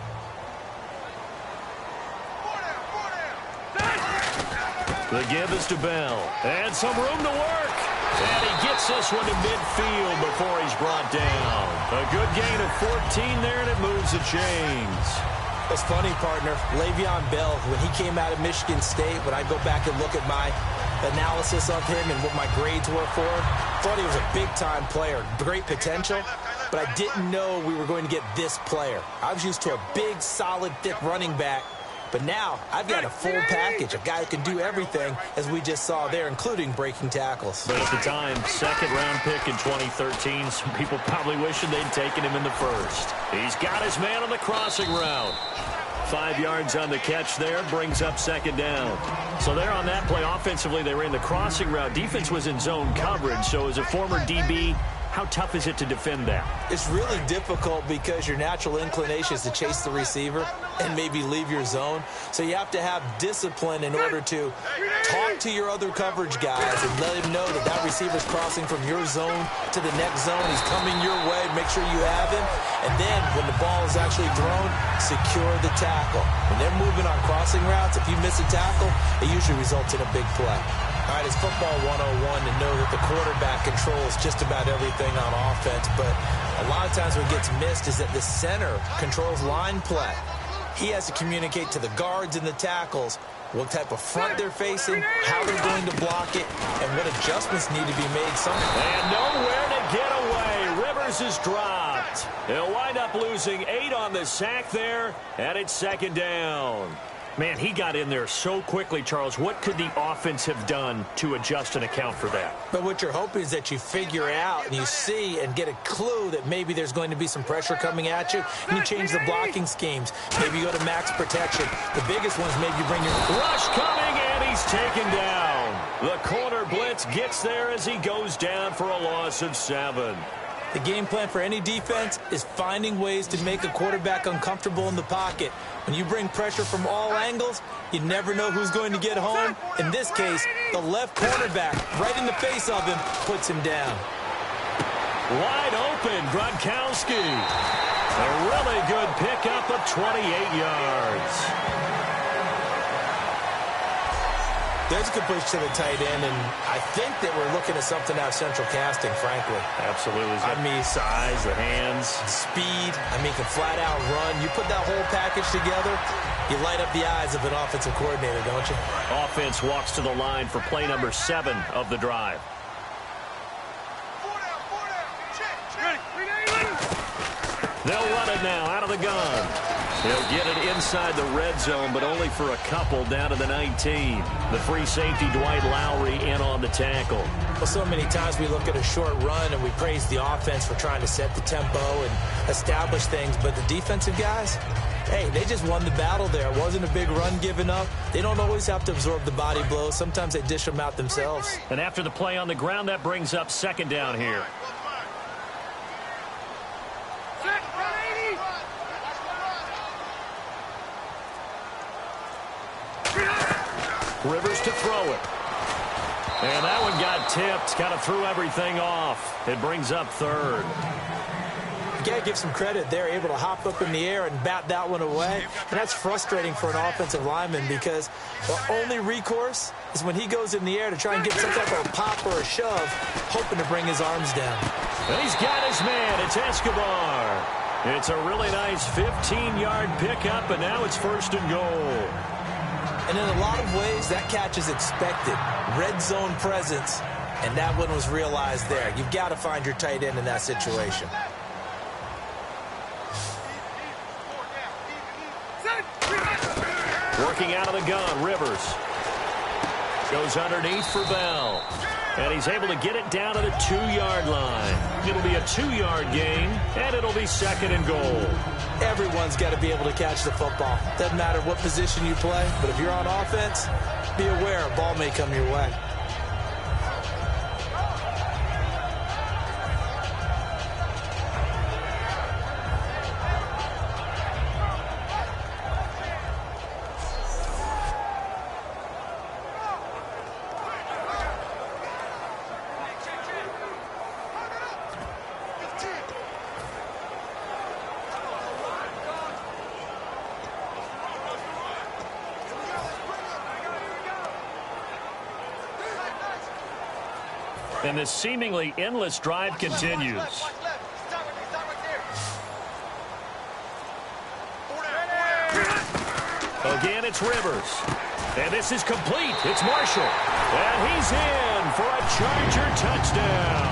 The give is to Bell. And some room to work. And he gets this one to midfield before he's brought down. A good gain of 14 there, and it moves the chains. It's funny, partner. Le'Veon Bell, when he came out of Michigan State, when I go back and look at my analysis of him and what my grades were for him, thought he was a big-time player, great potential, but I didn't know we were going to get this player. I was used to a big, solid, thick running back. But now, I've got a full package, a guy who can do everything, as we just saw there, including breaking tackles. But at the time, 2nd-round pick in 2013, some people probably wishing they'd taken him in the 1st. He's got his man on the crossing route. 5 yards on the catch there, brings up 2nd down. So there on that play, offensively, they ran the crossing route. Defense was in zone coverage, so as a former DB, How tough is it to defend that? It's really difficult because your natural inclination is to chase the receiver and maybe leave your zone. So you have to have discipline in order to talk to your other coverage guys and let him know that that receiver's crossing from your zone to the next zone. He's coming your way. Make sure you have him. And then when the ball is actually thrown, secure the tackle. When they're moving on crossing routes, if you miss a tackle, it usually results in a big play. All right, it's football 101 to know that the quarterback controls just about everything on offense, but a lot of times what gets missed is that the center controls line play. He has to communicate to the guards and the tackles what type of front they're facing, how they're going to block it, and what adjustments need to be made. And nowhere to get away. Rivers is dropped. He'll wind up losing 8 on the sack there, and it's second down. Man, he got in there so quickly, Charles. What could the offense have done to adjust and account for that? But what you're hoping is that you figure out and you see and get a clue that maybe there's going to be some pressure coming at you, and you change the blocking schemes. Maybe you go to max protection. The biggest one is maybe you bring your rush coming, and he's taken down. The corner blitz gets there as he goes down for a loss of 7. The game plan for any defense is finding ways to make a quarterback uncomfortable in the pocket. When you bring pressure from all angles, you never know who's going to get home. In this case, the left cornerback, right in the face of him, puts him down. Wide open, Gronkowski. A really good pickup of 28 yards. There's a good push to the tight end, and I think that we're looking at something out of central casting, frankly. Absolutely. I mean, size, the hands. Speed. I mean, can flat out run. You put that whole package together, you light up the eyes of an offensive coordinator, don't you? Offense walks to the line for play number 7 of the drive. They'll run it now out of the gun. He'll get it inside the red zone, but only for a couple down to the 19. The free safety, Dwight Lowry, in on the tackle. Well, so many times we look at a short run and we praise the offense for trying to set the tempo and establish things, but the defensive guys, hey, they just won the battle there. It wasn't a big run given up. They don't always have to absorb the body blows. Sometimes they dish them out themselves. And after the play on the ground, that brings up second down here. Rivers to throw it. And that one got tipped. Kind of threw everything off. It brings up third. You got to give some credit. They're able to hop up in the air and bat that one away. And that's frustrating for an offensive lineman because the only recourse is when he goes in the air to try and get some type of a pop or a shove, hoping to bring his arms down. And he's got his man. It's Escobar. It's a really nice 15-yard pickup, and now it's first and goal. And in a lot of ways, that catch is expected. Red zone presence, and that one was realized there. You've got to find your tight end in that situation. Working out of the gun, Rivers. Goes underneath for Bell. And he's able to get it down to the 2-yard line. It'll be a 2-yard gain, and it'll be second and goal. Everyone's got to be able to catch the football. Doesn't matter what position you play, but if you're on offense, be aware a ball may come your way. And this seemingly endless drive continues. Again, it's Rivers. And this is complete. It's Marshall. And he's in for a Charger touchdown.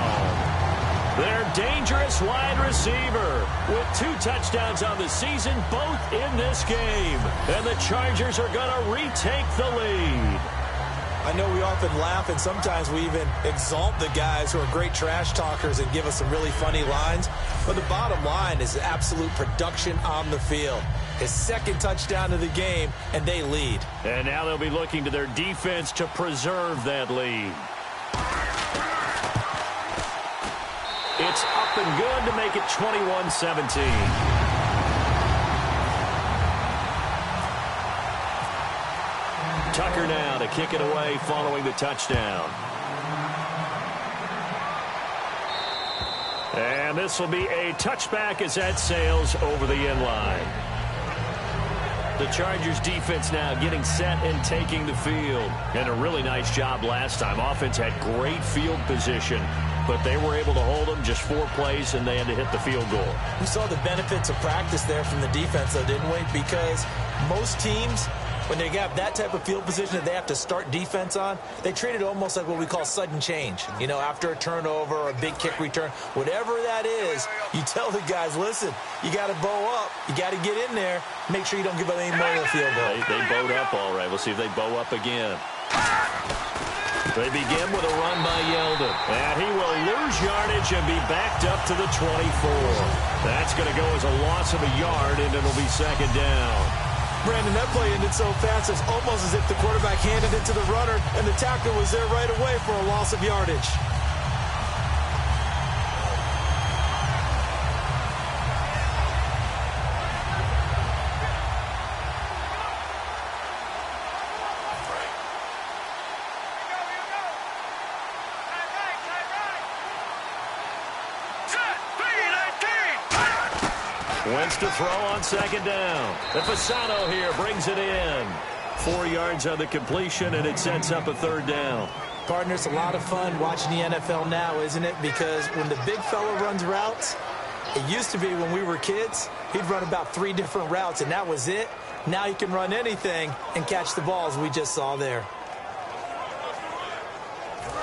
Their dangerous wide receiver with 2 touchdowns on the season, both in this game. And the Chargers are going to retake the lead. I know we often laugh and sometimes we even exalt the guys who are great trash talkers and give us some really funny lines. But the bottom line is absolute production on the field. His second touchdown of the game, and they lead. And now they'll be looking to their defense to preserve that lead. it's up and good to make it 21-17. Tucker now to kick it away following the touchdown. And this will be a touchback as that sails over the end line. The Chargers defense now getting set and taking the field. And a really nice job last time. Offense had great field position, but they were able to hold them just 4 plays, and they had to hit the field goal. We saw the benefits of practice there from the defense, though, didn't we? Because most teams, when they have that type of field position that they have to start defense on, they treat it almost like what we call sudden change. You know, after a turnover or a big kick return, whatever that is, you tell the guys, listen, you got to bow up. You got to get in there. Make sure you don't give up any more of the field goal. They bowed up all right. We'll see if they bow up again. They begin with a run by Yeldon. And he will lose yardage and be backed up to the 24. That's going to go as a loss of a yard, and it'll be second down. Brandon, that play ended so fast, it's almost as if the quarterback handed it to the runner, and the tackler was there right away for a loss of yardage. Wentz to throw on second down. The Fasano here brings it in. 4 yards on the completion, and it sets up a third down. Partner, it's a lot of fun watching the NFL now, isn't it? Because when the big fella runs routes, it used to be when we were kids, he'd run about 3 different routes, and that was it. Now he can run anything and catch the balls we just saw there.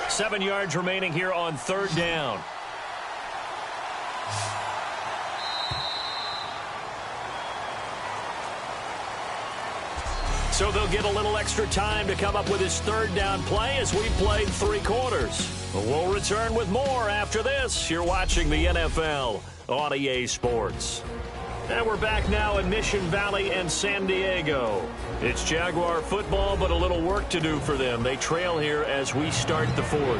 7 yards remaining here on third down. So they'll get a little extra time to come up with his third down play as we played 3 quarters. We'll return with more after this. You're watching the NFL on EA Sports. And we're back now in Mission Valley and San Diego. It's Jaguar football, but a little work to do for them. They trail here as we start the 4th.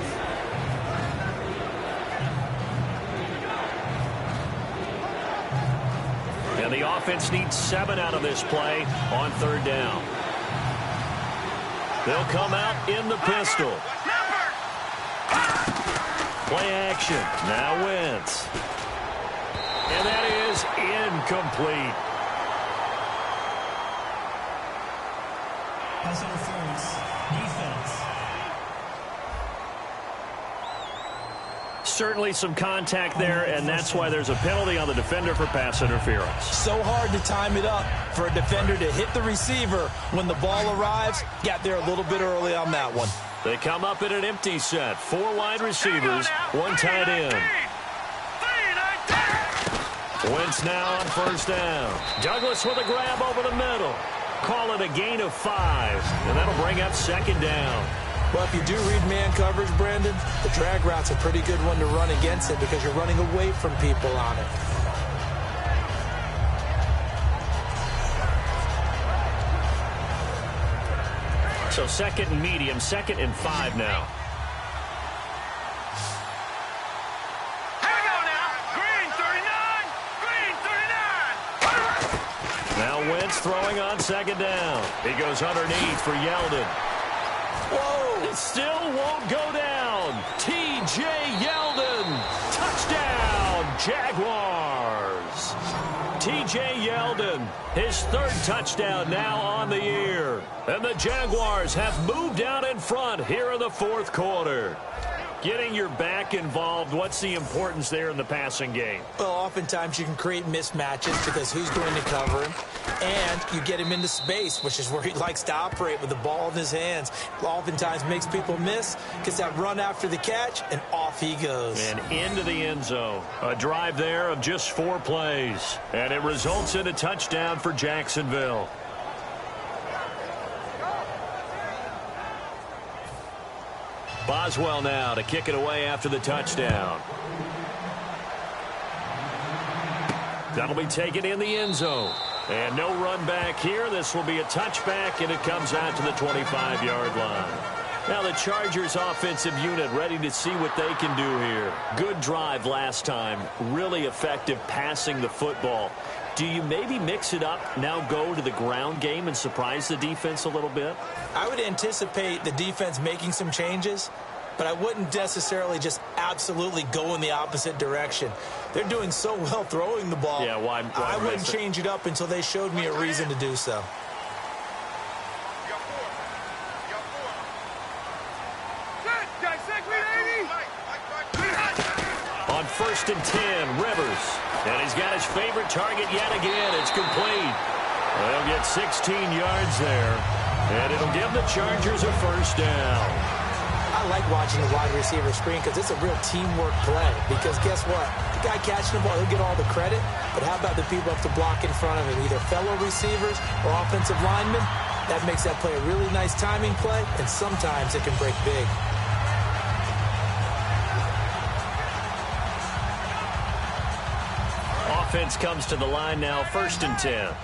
And the offense needs 7 out of this play on third down. They'll come out in the pistol. Play action. Now Wentz. And that is incomplete. Pass interference. Defense. Certainly some contact there, and that's why there's a penalty on the defender for pass interference. So hard to time it up for a defender to hit the receiver when the ball arrives. Got there a little bit early on that one. They come up in an empty set. 4 wide receivers, 1 tight end. Wentz now on first down. Douglas with a grab over the middle. Call it a gain of 5, and that'll bring up second down. Well, if you do read man coverage, Brandon, the drag route's a pretty good one to run against it because you're running away from people on it. So second and medium, 2nd and 5 now. Here we go now. Green 39. Green 39. Now Wentz throwing on second down. He goes underneath for Yeldon. Whoa! It still won't go down. T.J. Yeldon. Touchdown, Jaguars. T.J. Yeldon, his 3rd touchdown now on the year. And the Jaguars have moved out in front here in the 4th quarter. Getting your back involved, what's the importance there in the passing game? Well, oftentimes you can create mismatches because who's going to cover him? And you get him into space, which is where he likes to operate with the ball in his hands. Oftentimes makes people miss, gets that run after the catch, and off he goes. And into the end zone. A drive there of just 4 plays. And it results in a touchdown for Jacksonville. Boswell now to kick it away after the touchdown. That'll be taken in the end zone. And no run back here. This will be a touchback, and it comes out to the 25-yard line. Now the Chargers offensive unit ready to see what they can do here. Good drive last time. Really effective passing the football. Do you maybe mix it up, now go to the ground game and surprise the defense a little bit? I would anticipate the defense making some changes, but I wouldn't necessarily just absolutely go in the opposite direction. They're doing so well throwing the ball. Yeah, why I wouldn't change it up until they showed me a reason to do so. On 1st and 10, Rivers. And he's got his favorite target yet again. It's complete. They'll get 16 yards there. And it'll give the Chargers a first down. I like watching the wide receiver screen because it's a real teamwork play. Because guess what? The guy catching the ball, he'll get all the credit. But how about the people up to block in front of him? Either fellow receivers or offensive linemen. That makes that play a really nice timing play. And sometimes it can break big. Offense comes to the line now, 1st and 10.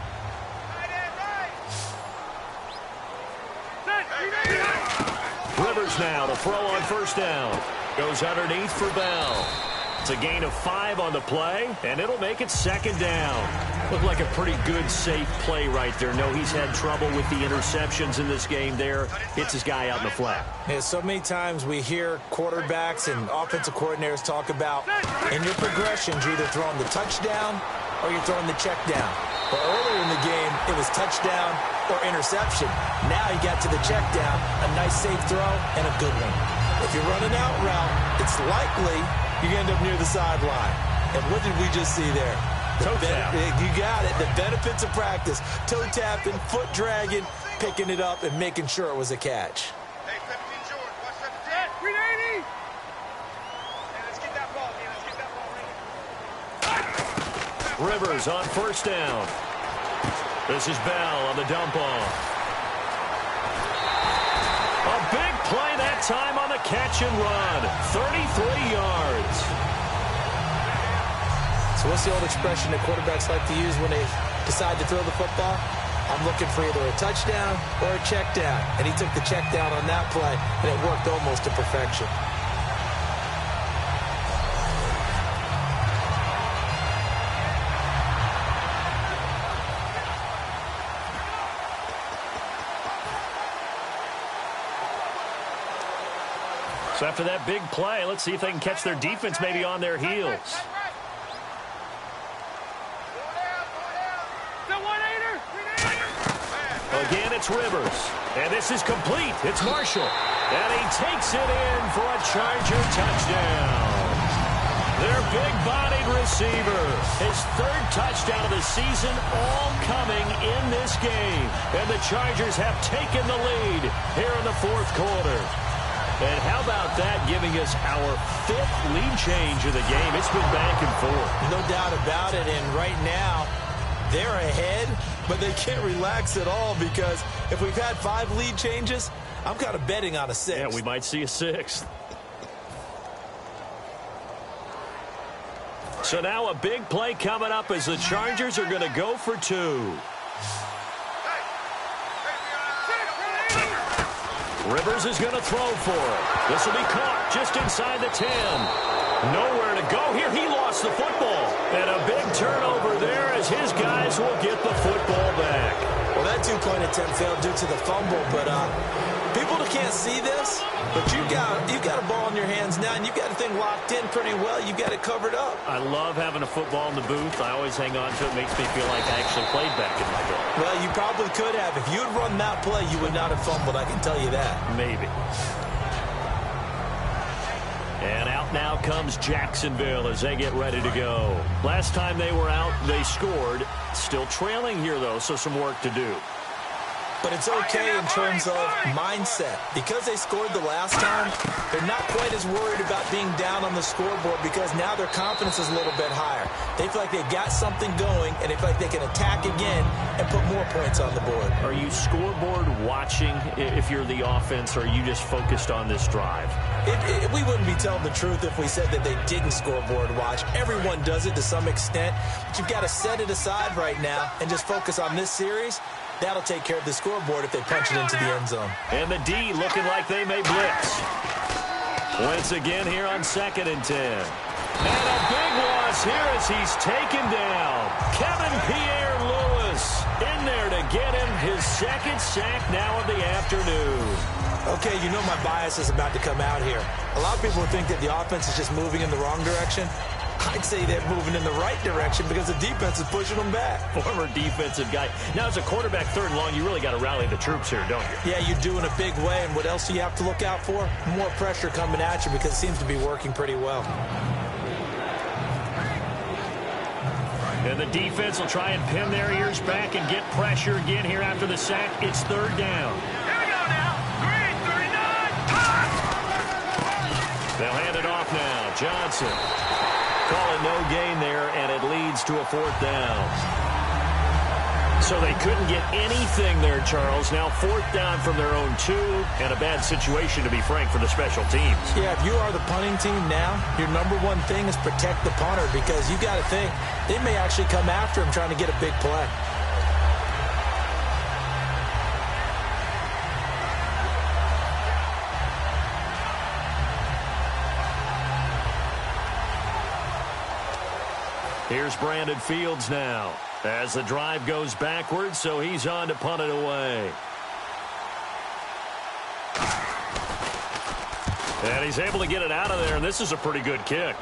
Rivers now to throw on 1st down. Goes underneath for Bell. It's a gain of 5 on the play, and it'll make it 2nd down. Looked like a pretty good, safe play right there. No, he's had trouble with the interceptions in this game there. Hits his guy out in the flat. Yeah, so many times we hear quarterbacks and offensive coordinators talk about in your progressions, you're either throwing the touchdown or you're throwing the check down. But earlier in the game, it was touchdown or interception. Now you got to the check down, a nice safe throw, and a good one. If you're running out route, it's likely you end up near the sideline. And what did we just see there? Toe tap. You got it. The benefits of practice. Toe tapping, foot dragging, picking it up, and making sure it was a catch. Hey, 17 George, watch 17. 380. Hey, let's get that ball, man. Let's get that ball right here. Rivers on 1st down. This is Bell on the dump off. A big play that time on the catch and run. 33 yards. So what's the old expression that quarterbacks like to use when they decide to throw the football? I'm looking for either a touchdown or a check down. And he took the check down on that play, and it worked almost to perfection. So after that big play, let's see if they can catch their defense maybe on their heels. Again, it's Rivers. And this is complete. It's Marshall. And he takes it in for a Charger touchdown. Their big-bodied receiver. His 3rd touchdown of the season, all coming in this game. And the Chargers have taken the lead here in the 4th quarter. And how about that giving us our 5th lead change of the game? It's been back and forth. No doubt about it. And right now, they're ahead, but they can't relax at all because if we've had 5 lead changes, I'm kind of betting on a 6th. Yeah, we might see a 6th. So now a big play coming up as the Chargers are going to go for 2. Rivers is going to throw for it. This will be caught just inside the 10. Nowhere to go here. He lost the football. And a big turnover there as his guys will get the football back. Well, that 2-point attempt failed due to the fumble, but people can't see this, but you've got a ball in your hands now, and you've got the thing locked in pretty well. You've got it covered up. I love having a football in the booth. I always hang on to it. It makes me feel like I actually played back in my day. Well, you probably could have. If you had run that play, you would not have fumbled, I can tell you that. Maybe. And out now comes Jacksonville as they get ready to go. Last time they were out, they scored. Still trailing here, though, so some work to do. But it's okay in terms of mindset. Because they scored the last time, they're not quite as worried about being down on the scoreboard because now their confidence is a little bit higher. They feel like they've got something going, and they feel like they can attack again and put more points on the board. Are you scoreboard watching if you're the offense, or are you just focused on this drive? We wouldn't be telling the truth if we said that they didn't scoreboard watch. Everyone does it to some extent, but you've got to set it aside right now and just focus on this series That'll take care of the scoreboard if they punch it into the end zone. And the D looking like they may blitz. Once again here on 2nd and 10. And a big loss here as he's taken down. Kevin Pierre-Louis in there to get him his 2nd sack now of the afternoon. Okay, you know my bias is about to come out here. A lot of people think that the offense is just moving in the wrong direction. I'd say they're moving in the right direction because the defense is pushing them back. Former defensive guy. Now, as a quarterback 3rd and long, you really got to rally the troops here, don't you? Yeah, you do in a big way. And what else do you have to look out for? More pressure coming at you because it seems to be working pretty well. And the defense will try and pin their ears back and get pressure again here after the sack. It's 3rd down. Here we go now. 3, 39, touch! They'll hand it off now. Johnson. Calling no gain there, and it leads to a 4th down. So they couldn't get anything there, Charles. Now 4th down from their own 2, and a bad situation, to be frank, for the special teams. Yeah, if you are the punting team now, your number one thing is protect the punter because you got to think they may actually come after him trying to get a big play. Here's Brandon Fields now as the drive goes backwards, so he's on to punt it away. And he's able to get it out of there, and this is a pretty good kick.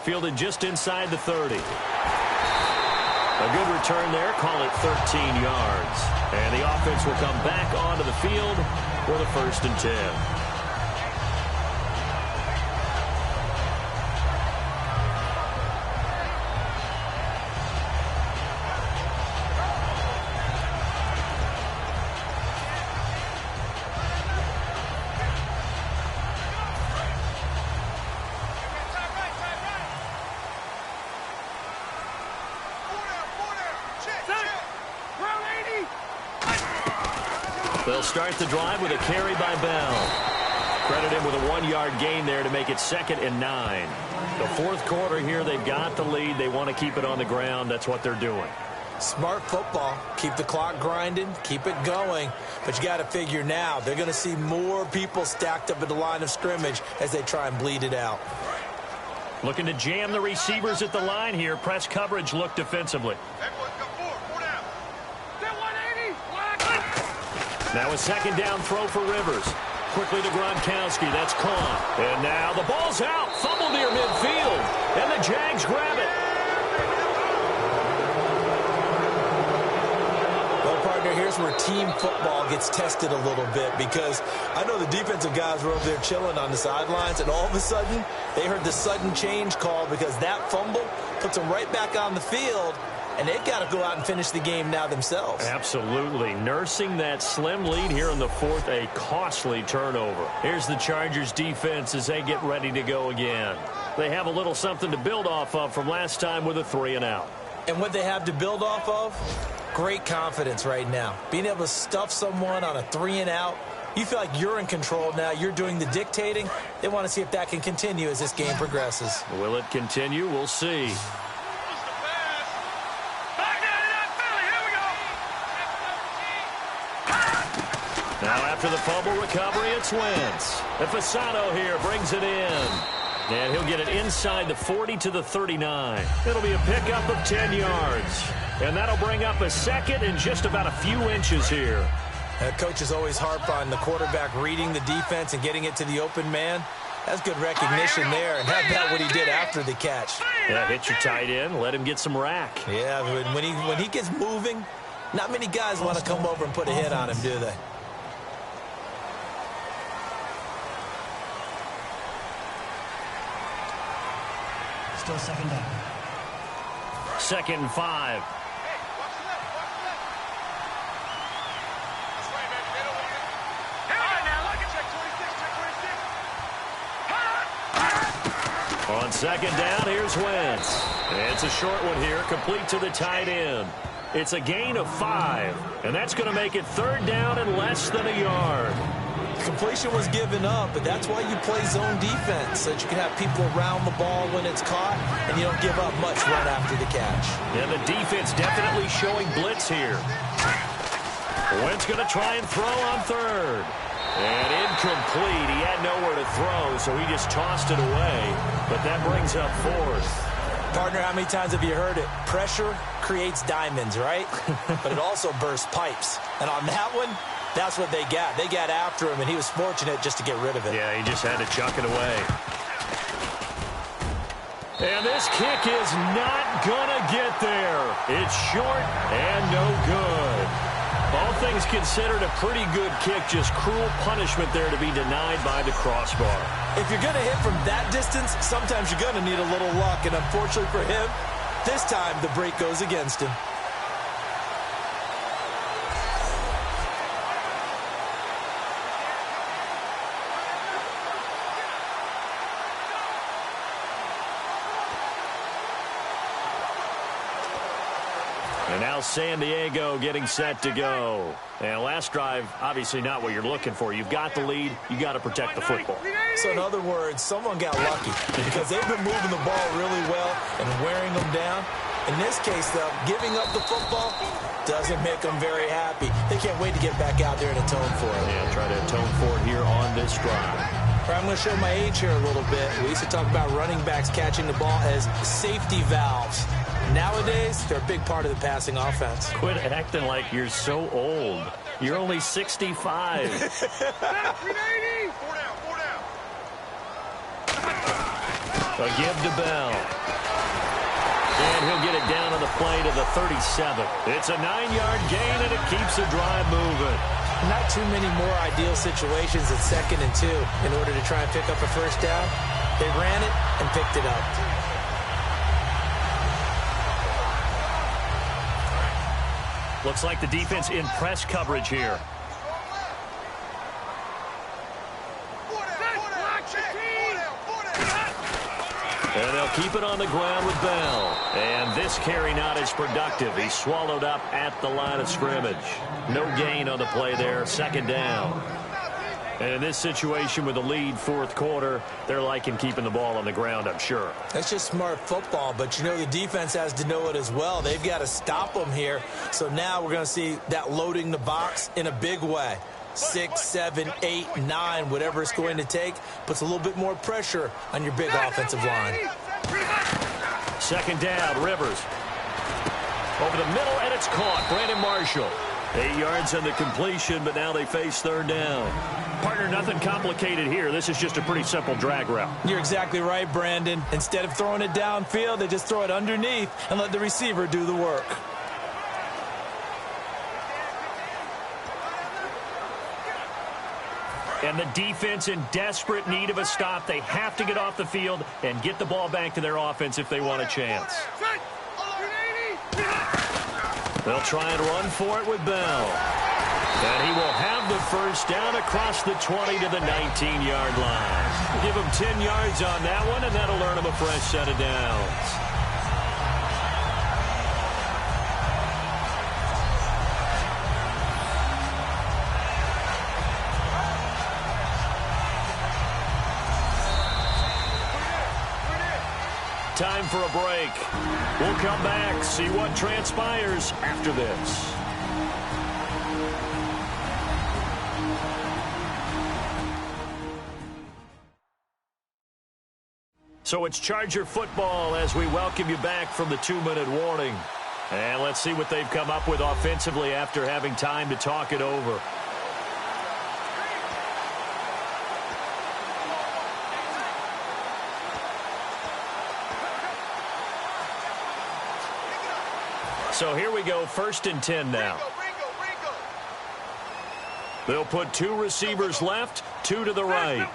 Fielded just inside the 30. A good return there, call it 13 yards. And the offense will come back onto the field for the 1st and 10. They'll start the drive with a carry by Bell. Credit him with a 1-yard gain there to make it 2nd and 9. The 4th quarter here, they've got the lead. They want to keep it on the ground. That's what they're doing. Smart football. Keep the clock grinding. Keep it going. But you got to figure now they're going to see more people stacked up at the line of scrimmage as they try and bleed it out. Looking to jam the receivers at the line here. Press coverage look defensively. Now a 2nd down throw for Rivers. Quickly to Gronkowski. That's caught. And now the ball's out. Fumble near midfield. And the Jags grab it. Well, partner, here's where team football gets tested a little bit because I know the defensive guys were over there chilling on the sidelines, and all of a sudden they heard the sudden change call because that fumble puts them right back on the field. And they've got to go out and finish the game now themselves. Absolutely. Nursing that slim lead here in the 4th, a costly turnover. Here's the Chargers defense as they get ready to go again. They have a little something to build off of from last time with a 3-and-out. And what they have to build off of? Great confidence right now. Being able to stuff someone on a 3-and-out. You feel like you're in control now. You're doing the dictating. They want to see if that can continue as this game progresses. Will it continue? We'll see. Now after the fumble recovery, it's Wentz. And Fasano here brings it in. And he'll get it inside the 40 to the 39. It'll be a pickup of 10 yards. And that'll bring up a 2nd and just about a few inches here. Coaches always harp on the quarterback reading the defense and getting it to the open man. That's good recognition there. And how about what he did after the catch? Yeah, hit your tight end, let him get some rack. Yeah, when he gets moving, not many guys want to come over and put a hit on him, do they? Still 2nd down. 2nd and 5. On 2nd down, here's Wentz. It's a short one here, complete to the tight end. It's a gain of 5, and that's going to make it 3rd down and less than a yard. Completion was given up, but that's why you play zone defense, so that you can have people around the ball when it's caught, and you don't give up much run after the catch. And the defense definitely showing blitz here. Wentz going to try and throw on 3rd. And incomplete. He had nowhere to throw, so he just tossed it away. But that brings up 4th. Partner, how many times have you heard it? Pressure creates diamonds, right? But it also bursts pipes. And on that one, that's what they got. They got after him, and he was fortunate just to get rid of it. Yeah, he just had to chuck it away. And this kick is not going to get there. It's short and no good. All things considered, a pretty good kick. Just cruel punishment there to be denied by the crossbar. If you're going to hit from that distance, sometimes you're going to need a little luck. And unfortunately for him, this time the break goes against him. And now San Diego getting set to go. And last drive, obviously not what you're looking for. You've got the lead. You got to protect the football. So in other words, someone got lucky because they've been moving the ball really well and wearing them down. In this case, though, giving up the football doesn't make them very happy. They can't wait to get back out there and atone for it. Yeah, try to atone for it here on this drive. I'm going to show my age here a little bit. We used to talk about running backs catching the ball as safety valves. Nowadays, they're a big part of the passing offense. Quit acting like you're so old. You're only 65. Four down. A give to Bell. And he'll get it down on the play to the 37. It's a 9-yard gain, and it keeps the drive moving. Not too many more ideal situations at 2nd and 2 in order to try and pick up a first down. They ran it and picked it up. Looks like the defense in press coverage here. And they'll keep it on the ground with Bell. And this carry not as productive. He's swallowed up at the line of scrimmage. No gain on the play there. 2nd down. And in this situation with the lead 4th quarter, they're liking keeping the ball on the ground, I'm sure. That's just smart football, but you know the defense has to know it as well. They've got to stop them here. So now we're going to see that loading the box in a big way. 6, 7, 8, 9, whatever it's going to take, puts a little bit more pressure on your big offensive line. 2nd down, Rivers. Over the middle, and it's caught. Brandon Marshall. 8 yards on the completion, but now they face 3rd down. Partner, nothing complicated here. This is just a pretty simple drag route. You're exactly right, Brandon. Instead of throwing it downfield, they just throw it underneath and let the receiver do the work. And the defense in desperate need of a stop. They have to get off the field and get the ball back to their offense if they want a chance. They'll try and run for it with Bell. And he will have the first down across the 20 to the 19-yard line. Give him 10 yards on that one, and that'll earn him a fresh set of downs. Time for a break. We'll come back, see what transpires after this. So it's Charger football as we welcome you back from the 2-minute warning. And let's see what they've come up with offensively after having time to talk it over. So here we go, 1st and 10 now. They'll put 2 receivers left, 2 to the right.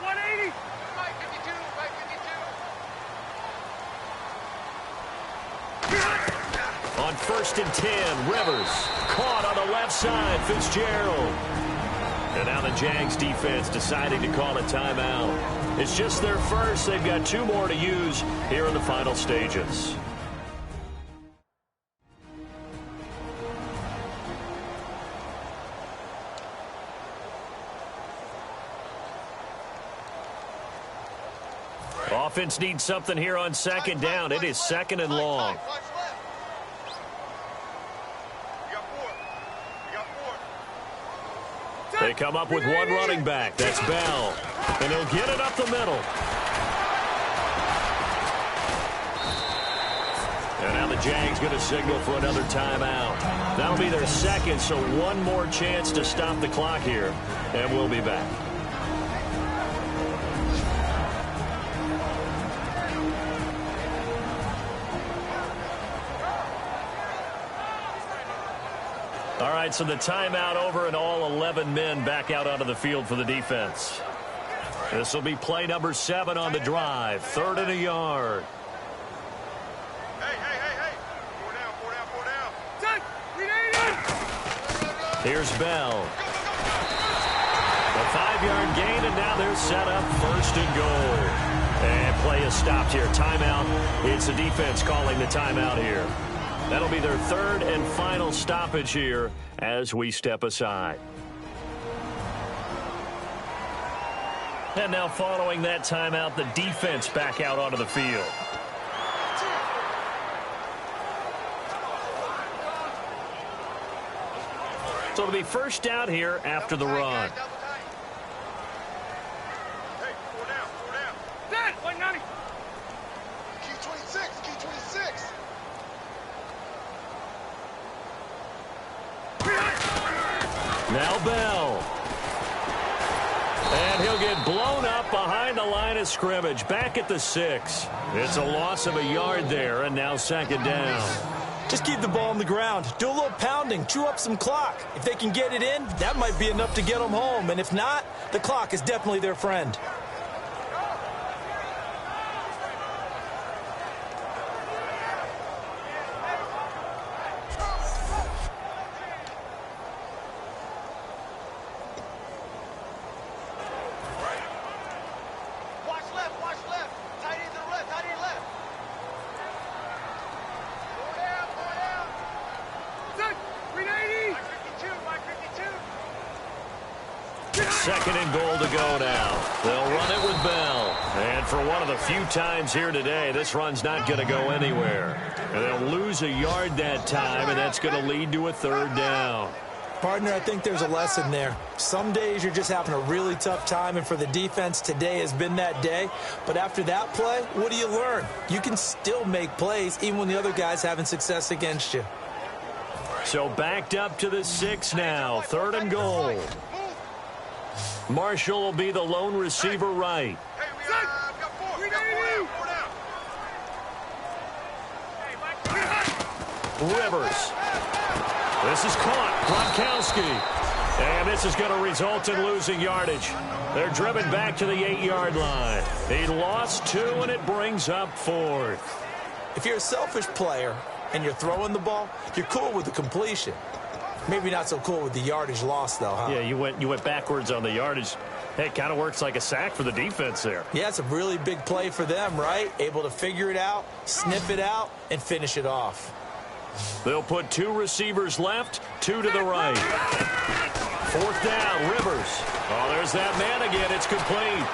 On 1st and 10, Rivers caught on the left side, Fitzgerald. And now the Jags defense deciding to call a timeout. It's just their first. They've got 2 more to use here in the final stages. Offense needs something here on second down. It is second and long. They come up with one running back. That's Bell. And he'll get it up the middle. And now the Jags going to signal for another timeout. That'll be their second, so one more chance to stop the clock here. And we'll be back. All right, so the timeout over and all 11 men back out onto the field for the defense. This will be play number 7 on the drive. 3rd and a yard. Hey. 4 down. Here's Bell. A 5-yard gain, and now they're set up 1st and goal. And play is stopped here. Timeout. It's the defense calling the timeout here. That'll be their 3rd and final stoppage here as we step aside. And now following that timeout, the defense back out onto the field. So it'll be first down here after the run. Hey, 4 down. Dad, 190. Key 26. Now Bell. And he'll get blown up behind the line of scrimmage. Back at the 6. It's a loss of a yard there, and now 2nd down. Just keep the ball on the ground. Do a little pounding. Chew up some clock. If they can get it in, that might be enough to get them home. And if not, the clock is definitely their friend. Second and goal to go now. They'll run it with Bell. And for one of the few times here today, this run's not going to go anywhere. And they'll lose a yard that time, and that's going to lead to a 3rd down. Partner, I think there's a lesson there. Some days you're just having a really tough time, and for the defense, today has been that day. But after that play, what do you learn? You can still make plays even when the other guy's having success against you. So backed up to the 6 now. 3rd and goal. Marshall will be the lone receiver right. Hey, we got 4. We got 4 down. Rivers. This is caught. Gronkowski. And this is going to result in losing yardage. They're driven back to the 8-yard line. He lost 2, and it brings up 4th. If you're a selfish player and you're throwing the ball, you're cool with the completion. Maybe not so cool with the yardage loss, though, huh? Yeah, you went backwards on the yardage. Hey, it kind of works like a sack for the defense there. Yeah, it's a really big play for them, right? Able to figure it out, sniff it out, and finish it off. They'll put 2 receivers left, 2 to the right. 4th down, Rivers. Oh, there's that man again. It's complete.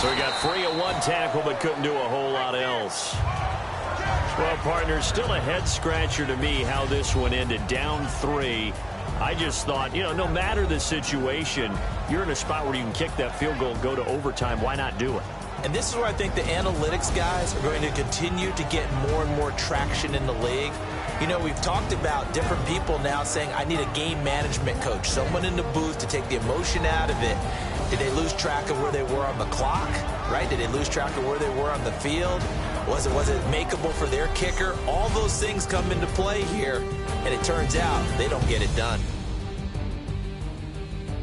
So he got free of 1 tackle but couldn't do a whole lot else. Well, partner, still a head-scratcher to me how this one ended. Down 3. I just thought, no matter the situation, you're in a spot where you can kick that field goal, go to overtime. Why not do it? And this is where I think the analytics guys are going to continue to get more and more traction in the league. We've talked about different people now saying, I need a game management coach, someone in the booth to take the emotion out of it. Did they lose track of where they were on the clock, right? Did they lose track of where they were on the field? Was it makeable for their kicker? All those things come into play here, and it turns out they don't get it done.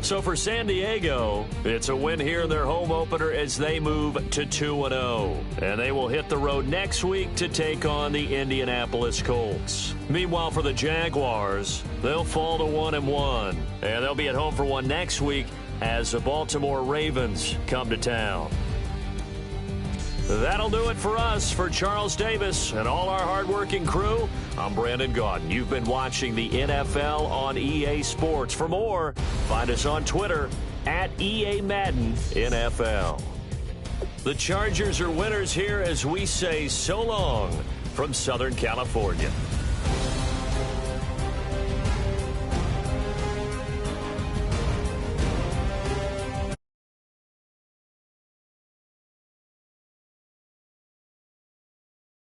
So for San Diego, it's a win here in their home opener as they move to 2-0. And they will hit the road next week to take on the Indianapolis Colts. Meanwhile, for the Jaguars, they'll fall to 1-1. And they'll be at home for one next week as the Baltimore Ravens come to town. That'll do it for us. For Charles Davis and all our hardworking crew, I'm Brandon Gaudin. You've been watching the NFL on EA Sports. For more, find us on Twitter @EA Madden NFL. The Chargers are winners here as we say so long from Southern California.